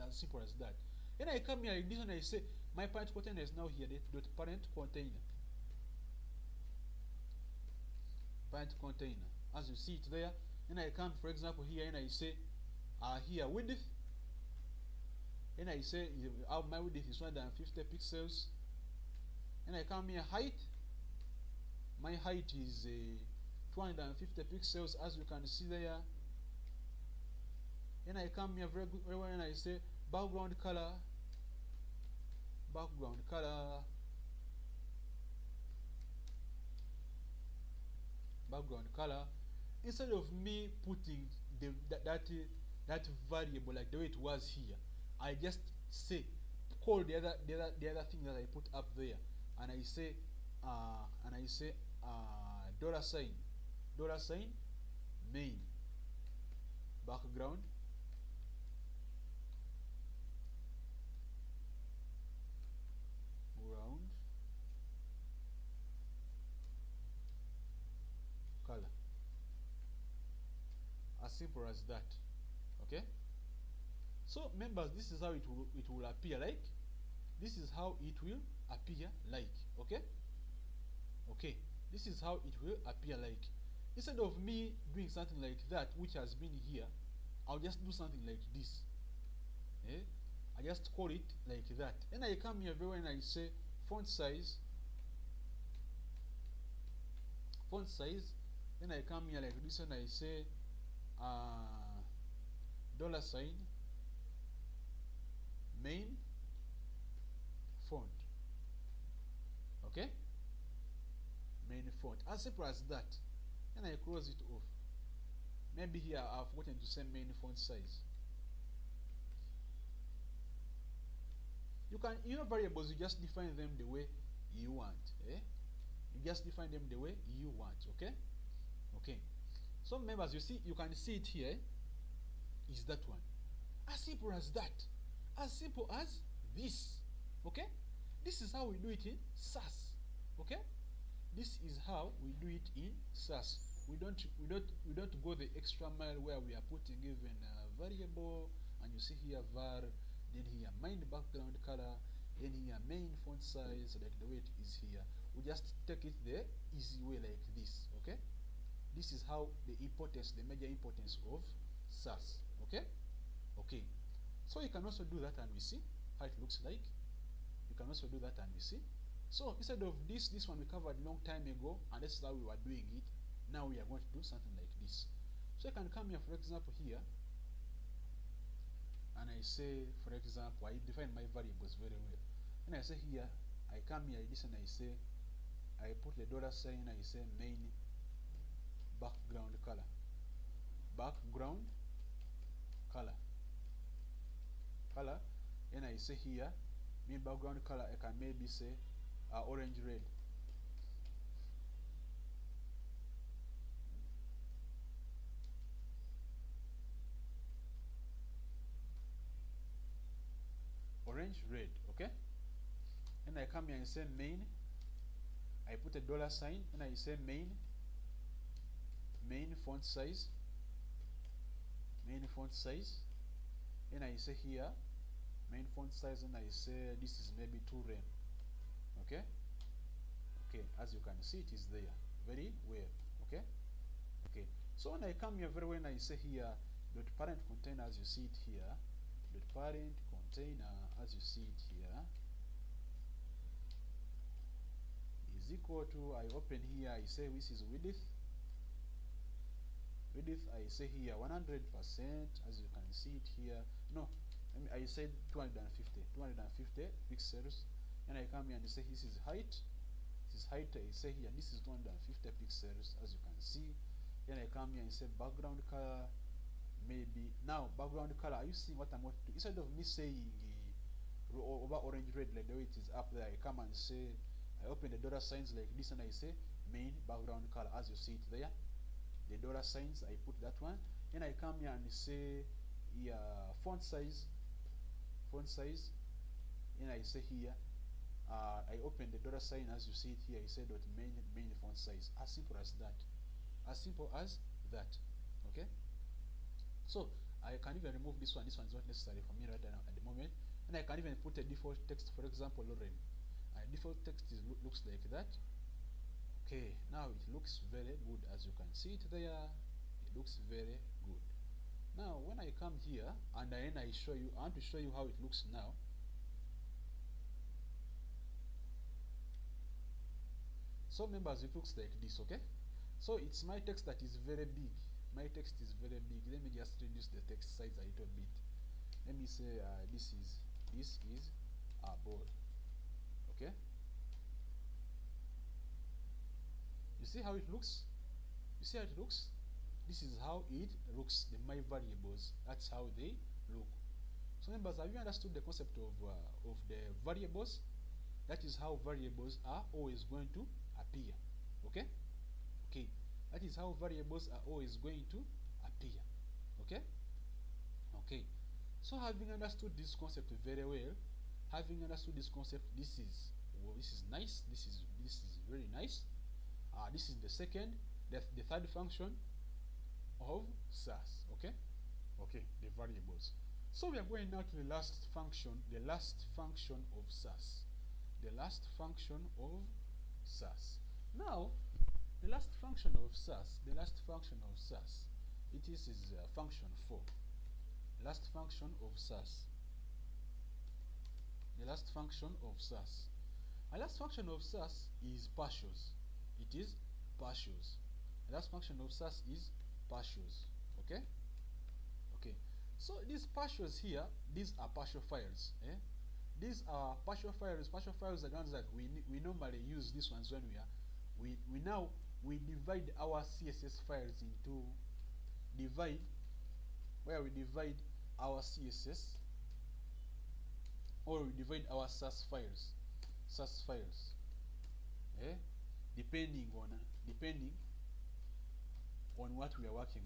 As simple as that. Then I come here like this and I say my parent container is now here. Dot parent container. Parent container. As you see it there. And I come, for example, here and I say here width. And I say my width is 150 pixels. And I come here height. My height is 250 pixels, as you can see there. And I come here very well and I say background color. Background color. Background color. Instead of me putting that variable like the way it was here, I just say call the other thing that I put up there, and I say $sign main background color. As simple as that. Okay? So members, this is how it will appear like. This is how it will appear like. Okay? Okay. This is how it will appear like. Instead of me doing something like that, which has been here, I'll just do something like this. Eh? I just call it like that. And I come here and I say font size. Font size. Then I come here like this and I say $sign main font. Okay? Main font. As simple as that. And I close it off. Maybe here I've forgotten to say main font size. You can, variables, you just define them the way you want. Eh? You just define them the way you want. Okay? Okay. So members, you can see it here. Is that one. As simple as that. As simple as this. Okay? This is how we do it in Sass. Okay? This is how we do it in Sass. We don't go the extra mile where we are putting even a variable, and you see here var, then here main background color, then here main font size, like the way it is here. We just take it the easy way like this. Okay? This is how the major importance of Sass. Okay? Okay. So you can also do that and we see how it looks like. You can also do that and we see. So instead of this one we covered a long time ago, and this is how we were doing it. Now we are going to do something like this. So you can come here, for example, here, and I say, for example, I define my variables very well. And I say here, I come here, this, and I say, I put the $sign, I say main background color. Background color. Color. And I say here, main background color, I can maybe say orange red. Orange red. Okay? And I come here and say main. I put a $sign and I say main main font size, and I say here main font size, and I say this is maybe 2 rem. Okay, as you can see, it is there very well. Okay, so when I come here very well, and I say here dot parent container, as you see it here, dot parent container, as you see it here, is equal to, I open here, I say this is width, I say here 100%, as you can see it here. No, I said 250 pixels, and I come here and say this is height. I say here this is 250 pixels, as you can see. Then I come here and say background color, maybe now background color. Are you seeing what I'm going to do? Instead of me saying over orange red like the way it is up there, I come and say, I open the dollar signs like this, and I say main background color, as you see it there. The dollar signs, I put that one. Then I come here and say here font size, and I say here I open the dollar sign, as you see it here, I say dot main font size. As simple as that. Okay, so I can even remove this one. This one is not necessary for me right now at the moment, and I can even put a default text, for example, Lorem. Default text looks like that. Okay, now it looks very good, as you can see it there. It looks very good. Now when I come here and then I want to show you how it looks now. So members, it looks like this. Okay, so it's my text that is very big. Let me just reduce the text size a little bit. Let me say this is a board. Okay, you see how it looks? This is how it looks. My variables, that's how they look. So members, have you understood the concept of the variables? That is how variables are always going to appear. Okay, that is how variables are always going to appear. Okay, so having understood this concept very well, this is nice. This is very nice. This is the third function of Sass. Okay, the variables. So we are going now to the last function of Sass. Now, the last function of Sass, it is function 4. The last function of Sass. The last function of Sass is partials. It is partials. The last function of Sass is partials. Okay. So these partials here, these are partial files. These are partial files. Partial files are the ones that we normally use. These ones when we divide our CSS files into where we divide our CSS, or we divide our Sass files. Depending on what we are working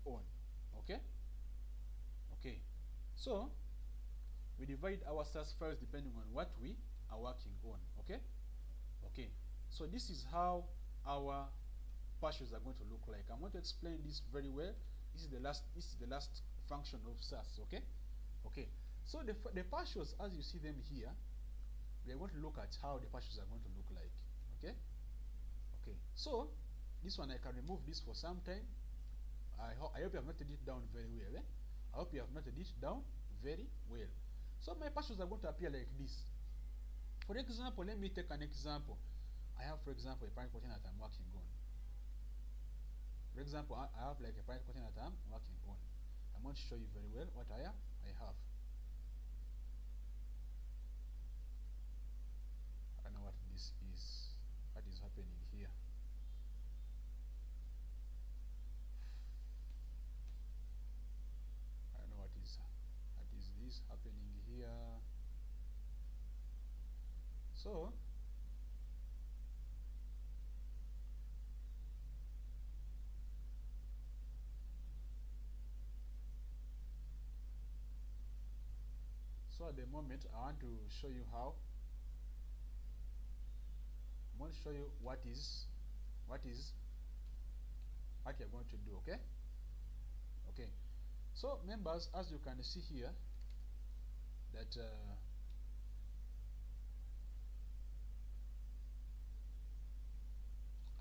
on. Okay. So we divide our Sass files depending on what we are working on. Okay. So this is how our partials are going to look like. I'm going to explain this very well. This is the last function of Sass. Okay. So the partials, as you see them here, we are going to look at how the partials are going to look like. Okay. So this one I can remove this for some time. I hope you have noted it down very well. So my partials are going to appear like this. For example, let me take an example. I have, for example, a parent container that I'm working on. For example, I have like a parent container that I'm working on. I'm going to show you very well what I have. I don't know what this is. What is happening here? I don't know what is this happening here. So at the moment I want to show you how I'm going to show you what you're going to do. Okay. Okay. So members, as you can see here, that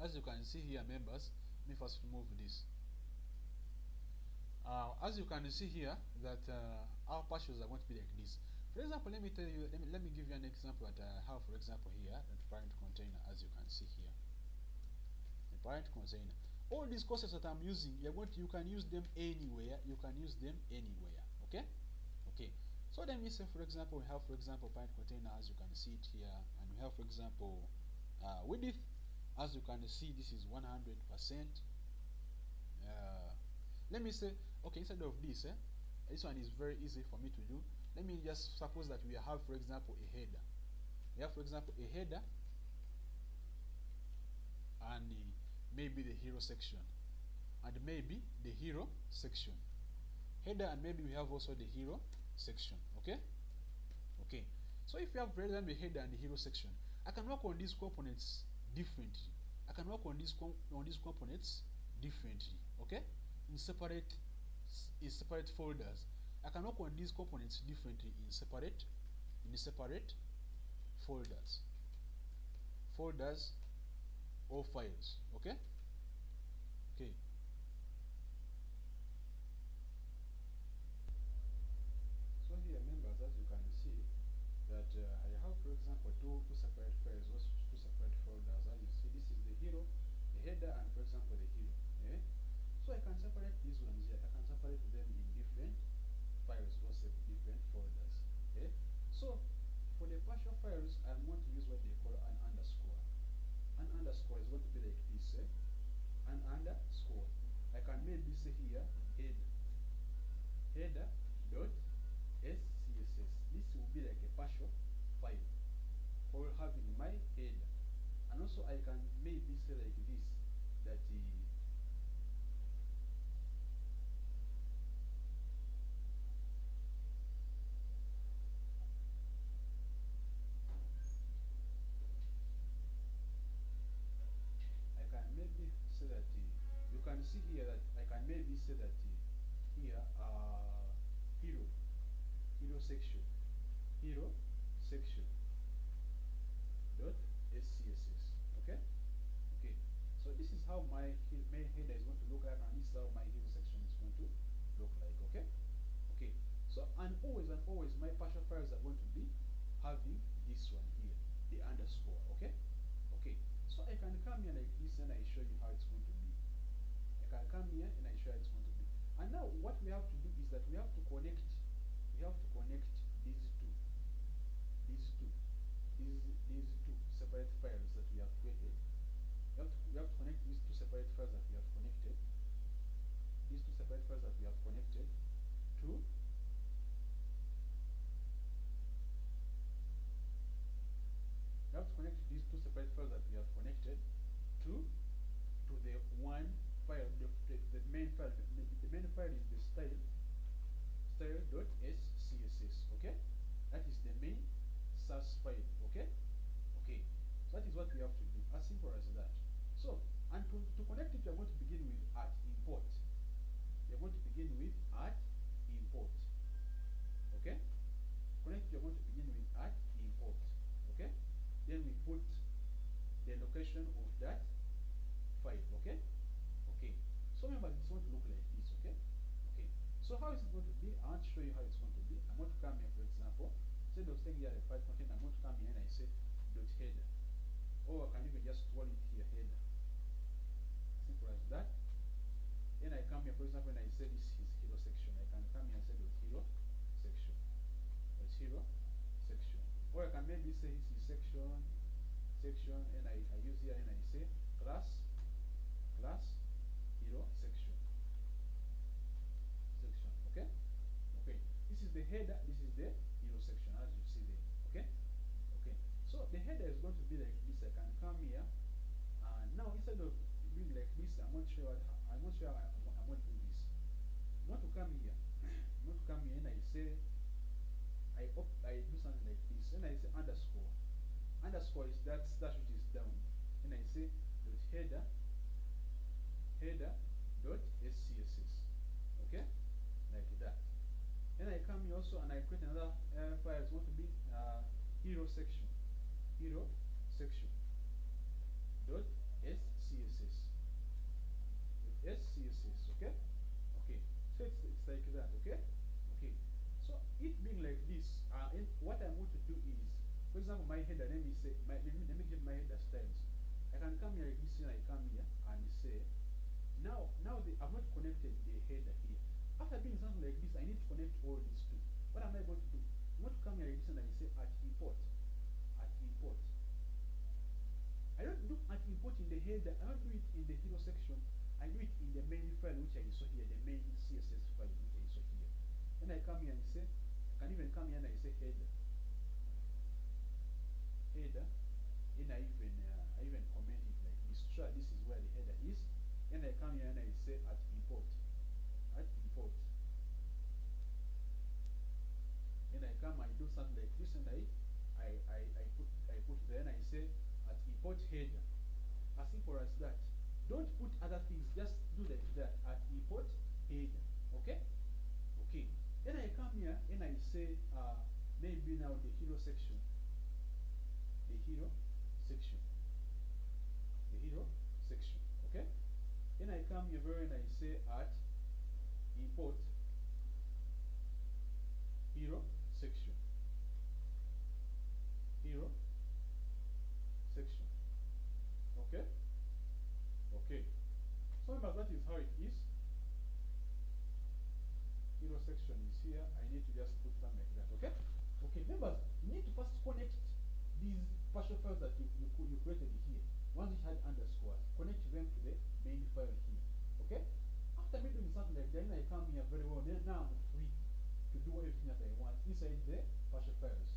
as you can see here, members, let me first remove this. As you can see here, that our partials are going to be like this. For example, let me tell you, let me give you an example that I have, for example, here, the parent container, as you can see here. The parent container. All these concepts that I'm using, you can use them anywhere. You can use them anywhere. Okay? Okay. So let me say, for example, we have, for example, parent container, as you can see it here, and we have, for example, width. As you can see, this is 100%. Let me say, okay, instead of this, this one is very easy for me to do. Let me just suppose that we have, for example, a header. We have, for example, a header and maybe the hero section, and maybe the hero section. Header, and maybe we have also the hero section. Okay? Okay. So if you have rather than the header and the hero section, I can work on these components differently. I can work on these components differently. Okay? In separate folders. I can work on these components differently in separate folders or files. Okay? Okay. So here, members, as you can see, that I have, for example, two separate files, two separate folders. As you see, this is the hero, the header, and for example, the hero. Okay? So I can separate these ones here. I can separate them in different files or different folders. Okay? So for the partial files, I'm going to use what they call an underscore. An underscore is going to be like this. An underscore. I can maybe say here header dot SCSS. This will be like a partial file for having my header. And also I can maybe say like this, that you can see here that I can maybe say that here hero section dot SCSS. Okay. Okay. So this is how my header is going to look like, and this is how my hero section is going to look like. Okay. Okay. So and always my partial files are going to be having this one here, the underscore. Okay. Okay. So I can come here like this and I show you how it's going to be. I can come here and I show you how it's going to be. And now what we have to do is that we have to connect these two separate files that we have created. We have to connect these two separate files that we have connected. These two separate files that we have connected to these two separate files that we have connected to the one file, the main file. The main file is the style.scss. Okay, that is the main Sass file. Okay, okay. So that is what we have to do. As simple as that. So, and to connect it, we are going to begin with @import. We are going to begin with @import. Okay. Connect. We are going to begin with @import. Okay. Then we put the location of that file. Okay. Okay. So remember, it's going to look like this. Okay. Okay. So how is it going to be? I want to show you how it's going to be. I'm going to come here, for example, instead of saying here the file content, I'm going to come here and I say .header, or I can even just call it here header. Simple as that. Then I come here, for example, and I say this is hero section. I can come here and say .hero section. .hero section. Or I can maybe say this is section, and I use here and I say class hero section. Okay? Okay. This is the header, this is the hero section, as you see there. Okay? Okay. So the header is going to be like this. I can come here, and now instead of doing like this, I'm going to show you how I'm going to do this. I'm going to come here. I'm going to come here and I say I do something like this, and I say underscore. underscore is that slash which is down, and I say dot header dot SCSS. Okay, like that. And I come here also and I create another file. It's going to be hero section dot SCSS. SCSS. Okay. Okay. So it's like that. Okay. Okay. So it being like this, what I'm going to do is, for example, my header. Let me say, let me give my header styles. I can come here like this, and I come here and say, now I've not connected the header here. After doing something like this, I need to connect all these two. What am I going to do? I'm going to come here like this, and I say at import. I don't do at import in the header. I don't do it in the hero section. I do it in the main file which I saw here, the main CSS file which I saw here. Then I come here and say, I can even come here and I say header. And I even comment it like this. Sure, this is where the header is. And I come here and I say at import. And I come, I do something like this, and I put there, and I say at import header. As simple as that. Don't put other things, just do like that at import header. Okay? Okay. Then I come here and I say maybe now the hero section. Okay? Then I come here and I say at import hero section. Okay? Okay. So remember, that is how it is. Hero section is here. I need to just put them like that. Okay? Okay, members, you need to first connect these partial files that you created here. Once which had underscores, connect them to the main file here. Okay? After me doing something like that, then I come here very well. Then now I'm free to do everything that I want inside the partial files.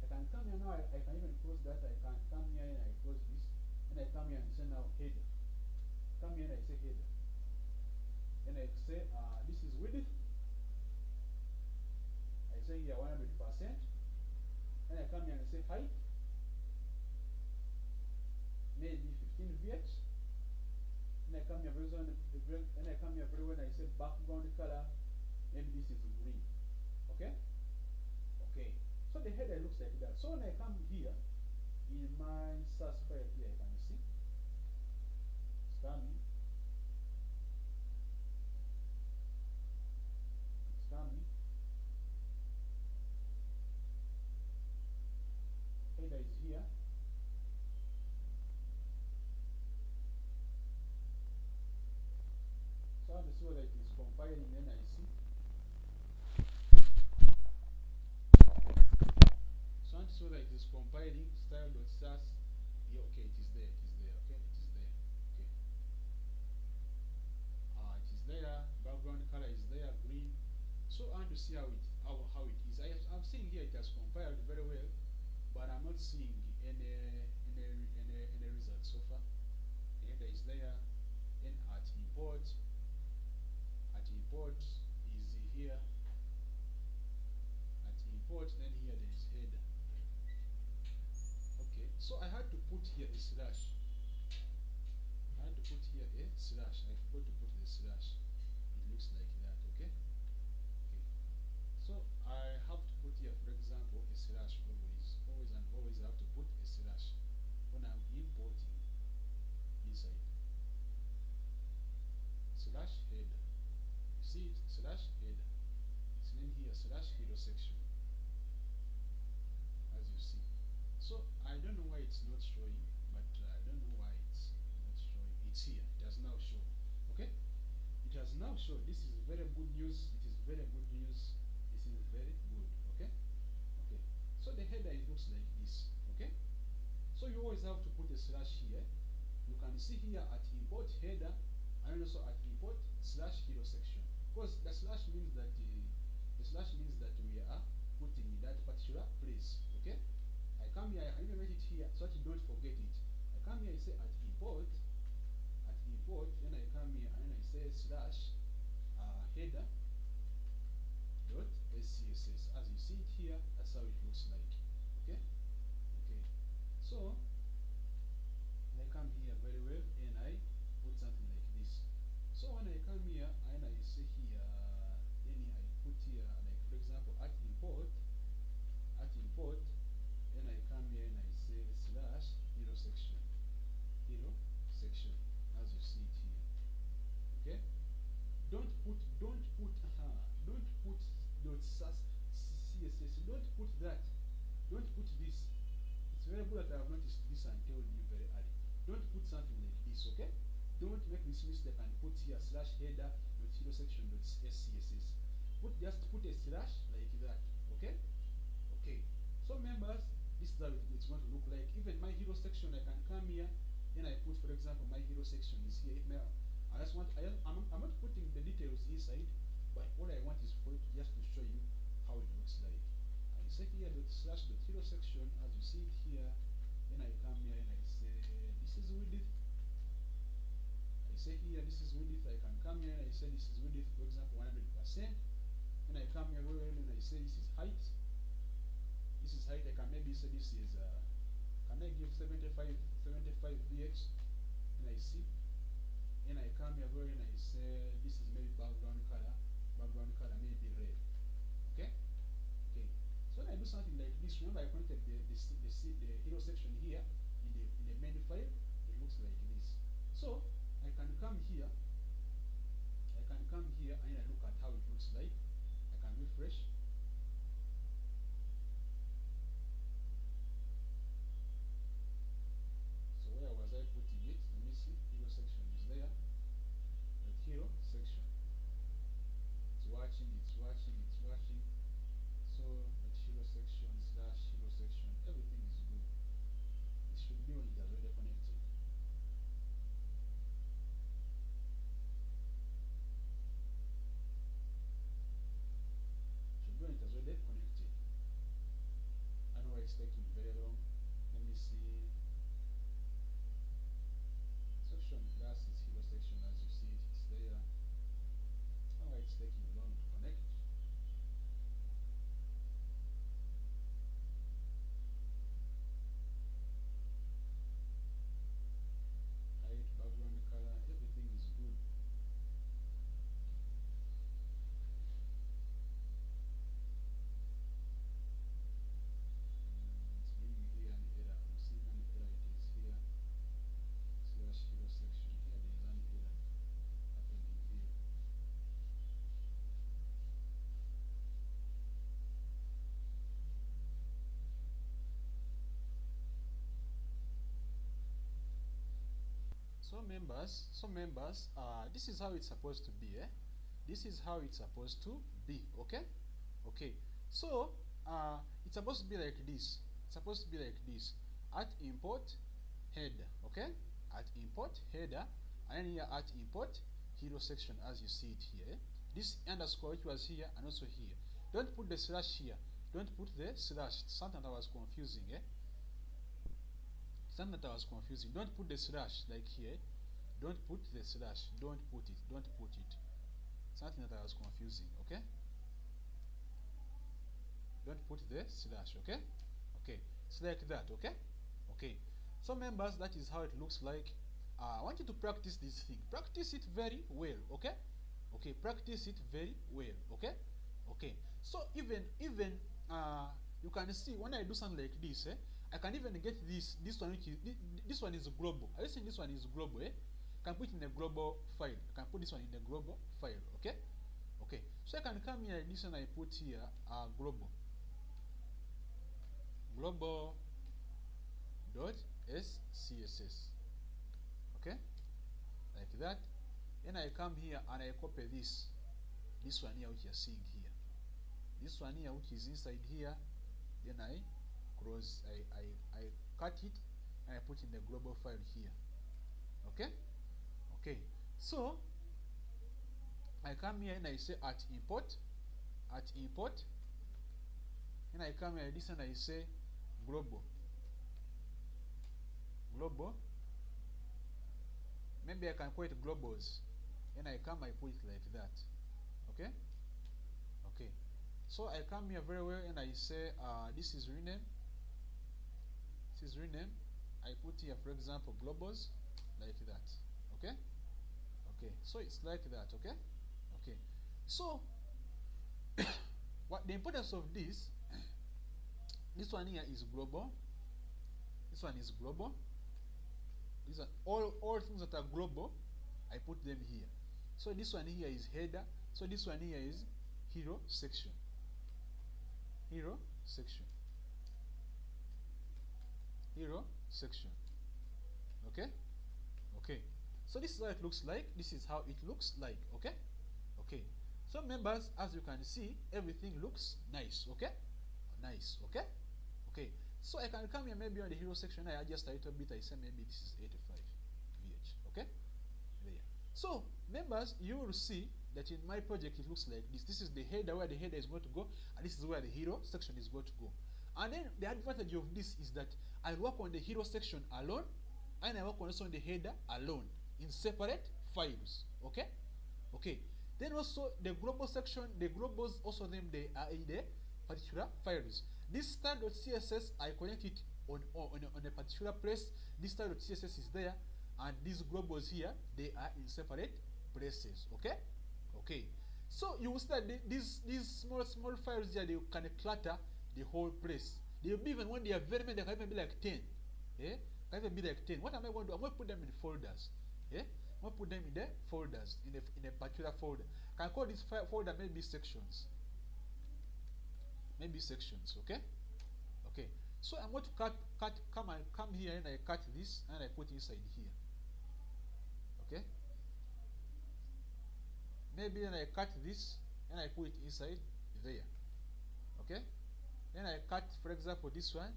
I can come here now, I can even close that. I can come here and I close this. And I come here and say now header. Come here and I say header. And I say this is width. I say here 100%. And I come here and I say height. Maybe 15 VH. And I come here very well, and I come here very well and I say background color. Maybe this is green. Okay? Okay. So the header looks like that. So when I come here in my Sass file here, I can see it's coming. Header is here. So I want to see whether it is compiling, then I see. So I want to see whether it is compiling style.sass. Yeah, okay, it is there, okay, it is there. Okay. It is there, background color is there, green. So I want to see how it is. I'm seeing here it has compiled very well, but I'm not seeing any results so far. The header is there, and at import is here. At import, then here there is header. Okay, so I had to put here a slash. I forgot to put the slash. It looks like that. Okay. Okay. So I have to put here, for example, a slash always. Always I have to put a slash when I'm importing inside. Slash header. You see it? Slash header. It's named here slash hero section. As you see. So I don't know why it's not showing, but I don't know why it's not showing. It's here. It has now shown. Okay? It has now shown. This is very good news. It is very good news. This is very good. Okay? Okay. So the header looks like this. Okay? So you always have to put a slash here. You can see here at import header and also at import slash hero section. Because the slash means that we are putting in that particular place. Okay? I come here, I even write it here so that you don't forget it. I come here, I say at import, then I come here and I say slash header dot SCSS. As you see it here, that's how it looks like. Okay? Okay. So So I come here very well and I put something like this. So when I come here and I say here, then I put here, like for example, at import, then I come here and I say slash hero section, as you see it here. Okay? Don't put dot Sass CSS. Don't put that. Don't put this. It's very good that I have noticed this and told you very early. Don't put something like this, okay? Don't make this mistake and put here slash header dot hero section dot SCSS. Just put a slash like that, okay? Okay. So members, this is how it's going to look like. Even my hero section, I can come here, then I put, for example, my hero section is here. I'm not putting the details inside, but all I want is for it just to show you how it looks like. I say here dot slash dot hero section, as you see it here. Then I come here and I say this is width. I say here this is width. I can come here and I say this is width, for example, 100%. And I come here and I say this is height. This is height. I can maybe say this is can I give 75 VH? And I see. And I come here and I say this is maybe background color maybe red. Okay? Okay. So when I do something like this, remember I connected the hero section here in the main file, it looks like this. So I can come here and I look at how it looks like. I can refresh. So where was I putting it? Let me see. Hero section is there. The hero section. It's watching. So the hero section slash hero section, everything is good. It should be when it is already connected. Should be when it is already connected. I know it's taking very long. Let me see. Section class is hero section, as you see it, it's there. Oh, it's taking long to connect. Height, background color, everything is good. It's bringing here an error. I'm seeing an error. It is here. Slash hero section. Here there is an error happening here. So members, this is how it's supposed to be, eh? This is how it's supposed to be, okay? Okay. So it's supposed to be like this. It's supposed to be like this. At import header, okay? At import header, and then here at import hero section, as you see it here. This underscore which was here and also here. Don't put the slash here. Don't put the slash. Something that was confusing, eh? Something that was confusing. Don't put the slash like here. Don't put the slash. Don't put it. Don't put it. Something that was confusing, okay? Don't put the slash, okay? Okay. It's like that, okay? Okay. So members, that is how it looks like. I want you to practice this thing. Practice it very well, okay? Okay, practice it very well, okay? Okay. So even you can see when I do something like this, eh? I can even get this one, which is this one is global. Are you seeing this one is global, eh? I can put it in a global file. I can put this one in a global file, okay? Okay. So I can come here, this one I put here global dot SCSS, okay, like that. Then I come here and I copy this one here which you are seeing here, this one here which is inside here. Then I close, I cut it and I put in the global file here, okay. Okay, so I come here and I say at import, and I come here this and I say global. Maybe I can call it globals. And I come, I put it like that. Okay? Okay. So I come here very well and I say this is rename. This is rename. I put here, for example, globals like that. Okay? Okay, so it's like that. Okay? Okay. So, what the importance of this one here is global. This one is global. These are all things that are global. I put them here. So this one here is header. So this one here is hero section. Hero section. Hero section. Okay? Okay. So this is how it looks like. This is how it looks like. Okay? Okay. So members, as you can see, everything looks nice. Okay? Nice. Okay? Okay. So I can come here maybe on the hero section. I adjust a little bit. I say maybe this is 85 VH. Okay? There. So members, you will see that in my project it looks like this. This is the header, where the header is going to go, and this is where the hero section is going to go. And then the advantage of this is that I work on the hero section alone, and I work also on the header alone in separate files. Okay? Okay. Then also the global section, the globals also them they are in the particular files. This style.css I connect it on a particular place. This style.css is there, and these globals here they are in separate places. Okay? Okay. So you will see that these small files here, they can clutter the whole place. They will be, even when they are very many, they can even be like 10. Yeah? Can even be like 10. What am I going to do? I'm going to put them in folders. Yeah? I'm going to put them in the folders, in a particular folder. I can call this folder maybe sections. Maybe sections, okay? Okay. So I'm going to come here, and I cut this and I put inside here. Okay? Maybe then I cut this and I put it inside there. Okay? Then I cut, for example, this one.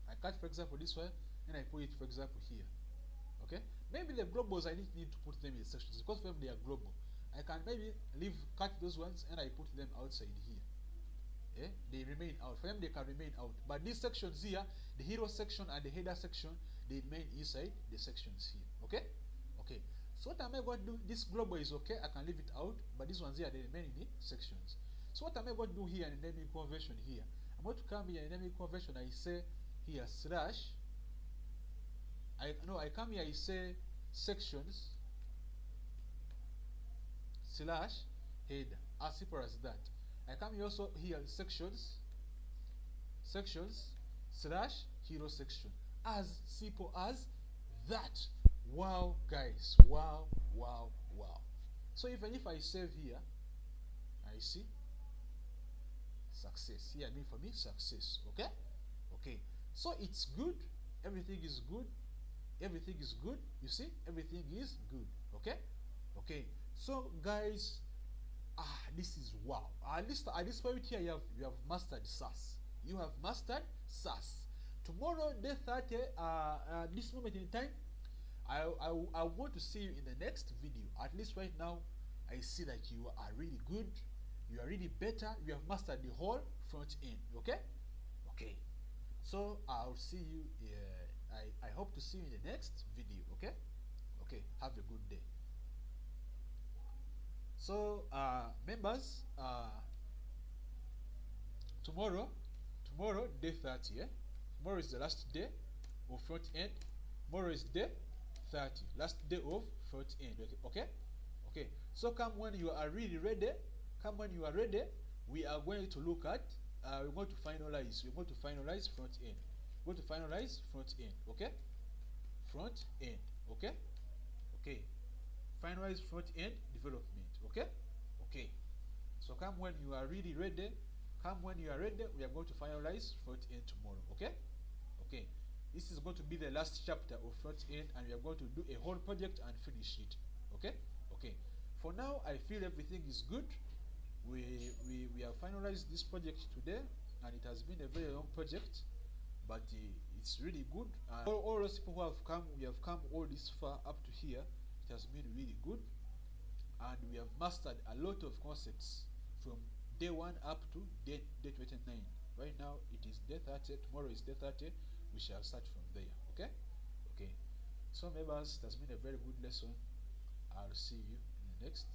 I cut, for example, this one, and I put it, for example, here. Okay? Maybe the globals I need to put them in sections because for them they are global. I can maybe cut those ones and I put them outside here. Yeah? They remain out. For them they can remain out. But these sections here, the hero section and the header section, they remain inside the sections here. Okay? Okay. So what am I going to do? This global is okay. I can leave it out. But these ones here, they remain in the sections. So what am I going to do here in the naming convention here? I'm going to come here in naming convention. I say here slash. I come here. I say sections slash header. As simple as that. I come here also here sections slash hero section. As simple as that. Wow, guys. Wow, wow, wow. So even if I save here, I see success. Here I mean for me success. Okay? Okay. So it's good. Everything is good. Everything is good. You see? Everything is good. Okay? Okay. So guys, this is wow. At least at this point here you have mastered Sass. You have mastered Sass. Tomorrow, day 30, this moment in time, I want to see you in the next video. At least right now, I see that you are really good. You are really better. You have mastered the whole front end. Okay? Okay. So I'll see you. I hope to see you in the next video. Okay? Okay. Have a good day. So members, tomorrow, day 30. Yeah? Tomorrow is the last day of front end. Tomorrow is day 30, last day of front end. Okay? Okay. So come when you are really ready. Come when you are ready. We are going to look at. We're going to finalize. We're going to finalize front end. We're going to finalize front end. Okay? Front end. Okay? Okay. Finalize front end development. Okay? Okay. So come when you are really ready. Come when you are ready. We are going to finalize front end tomorrow. Okay? Okay. This is going to be the last chapter of front end, and we are going to do a whole project and finish it. Okay? Okay. For now, I feel everything is good. We have finalized this project today, and it has been a very long project, but it's really good. All those people who have come, we have come all this far up to here. It has been really good, and we have mastered a lot of concepts from day 1 up to day 29. Right now it is day 30. Tomorrow is day 30. We shall start from there. Okay? Okay. So members, it has been a very good lesson. I'll see you in the next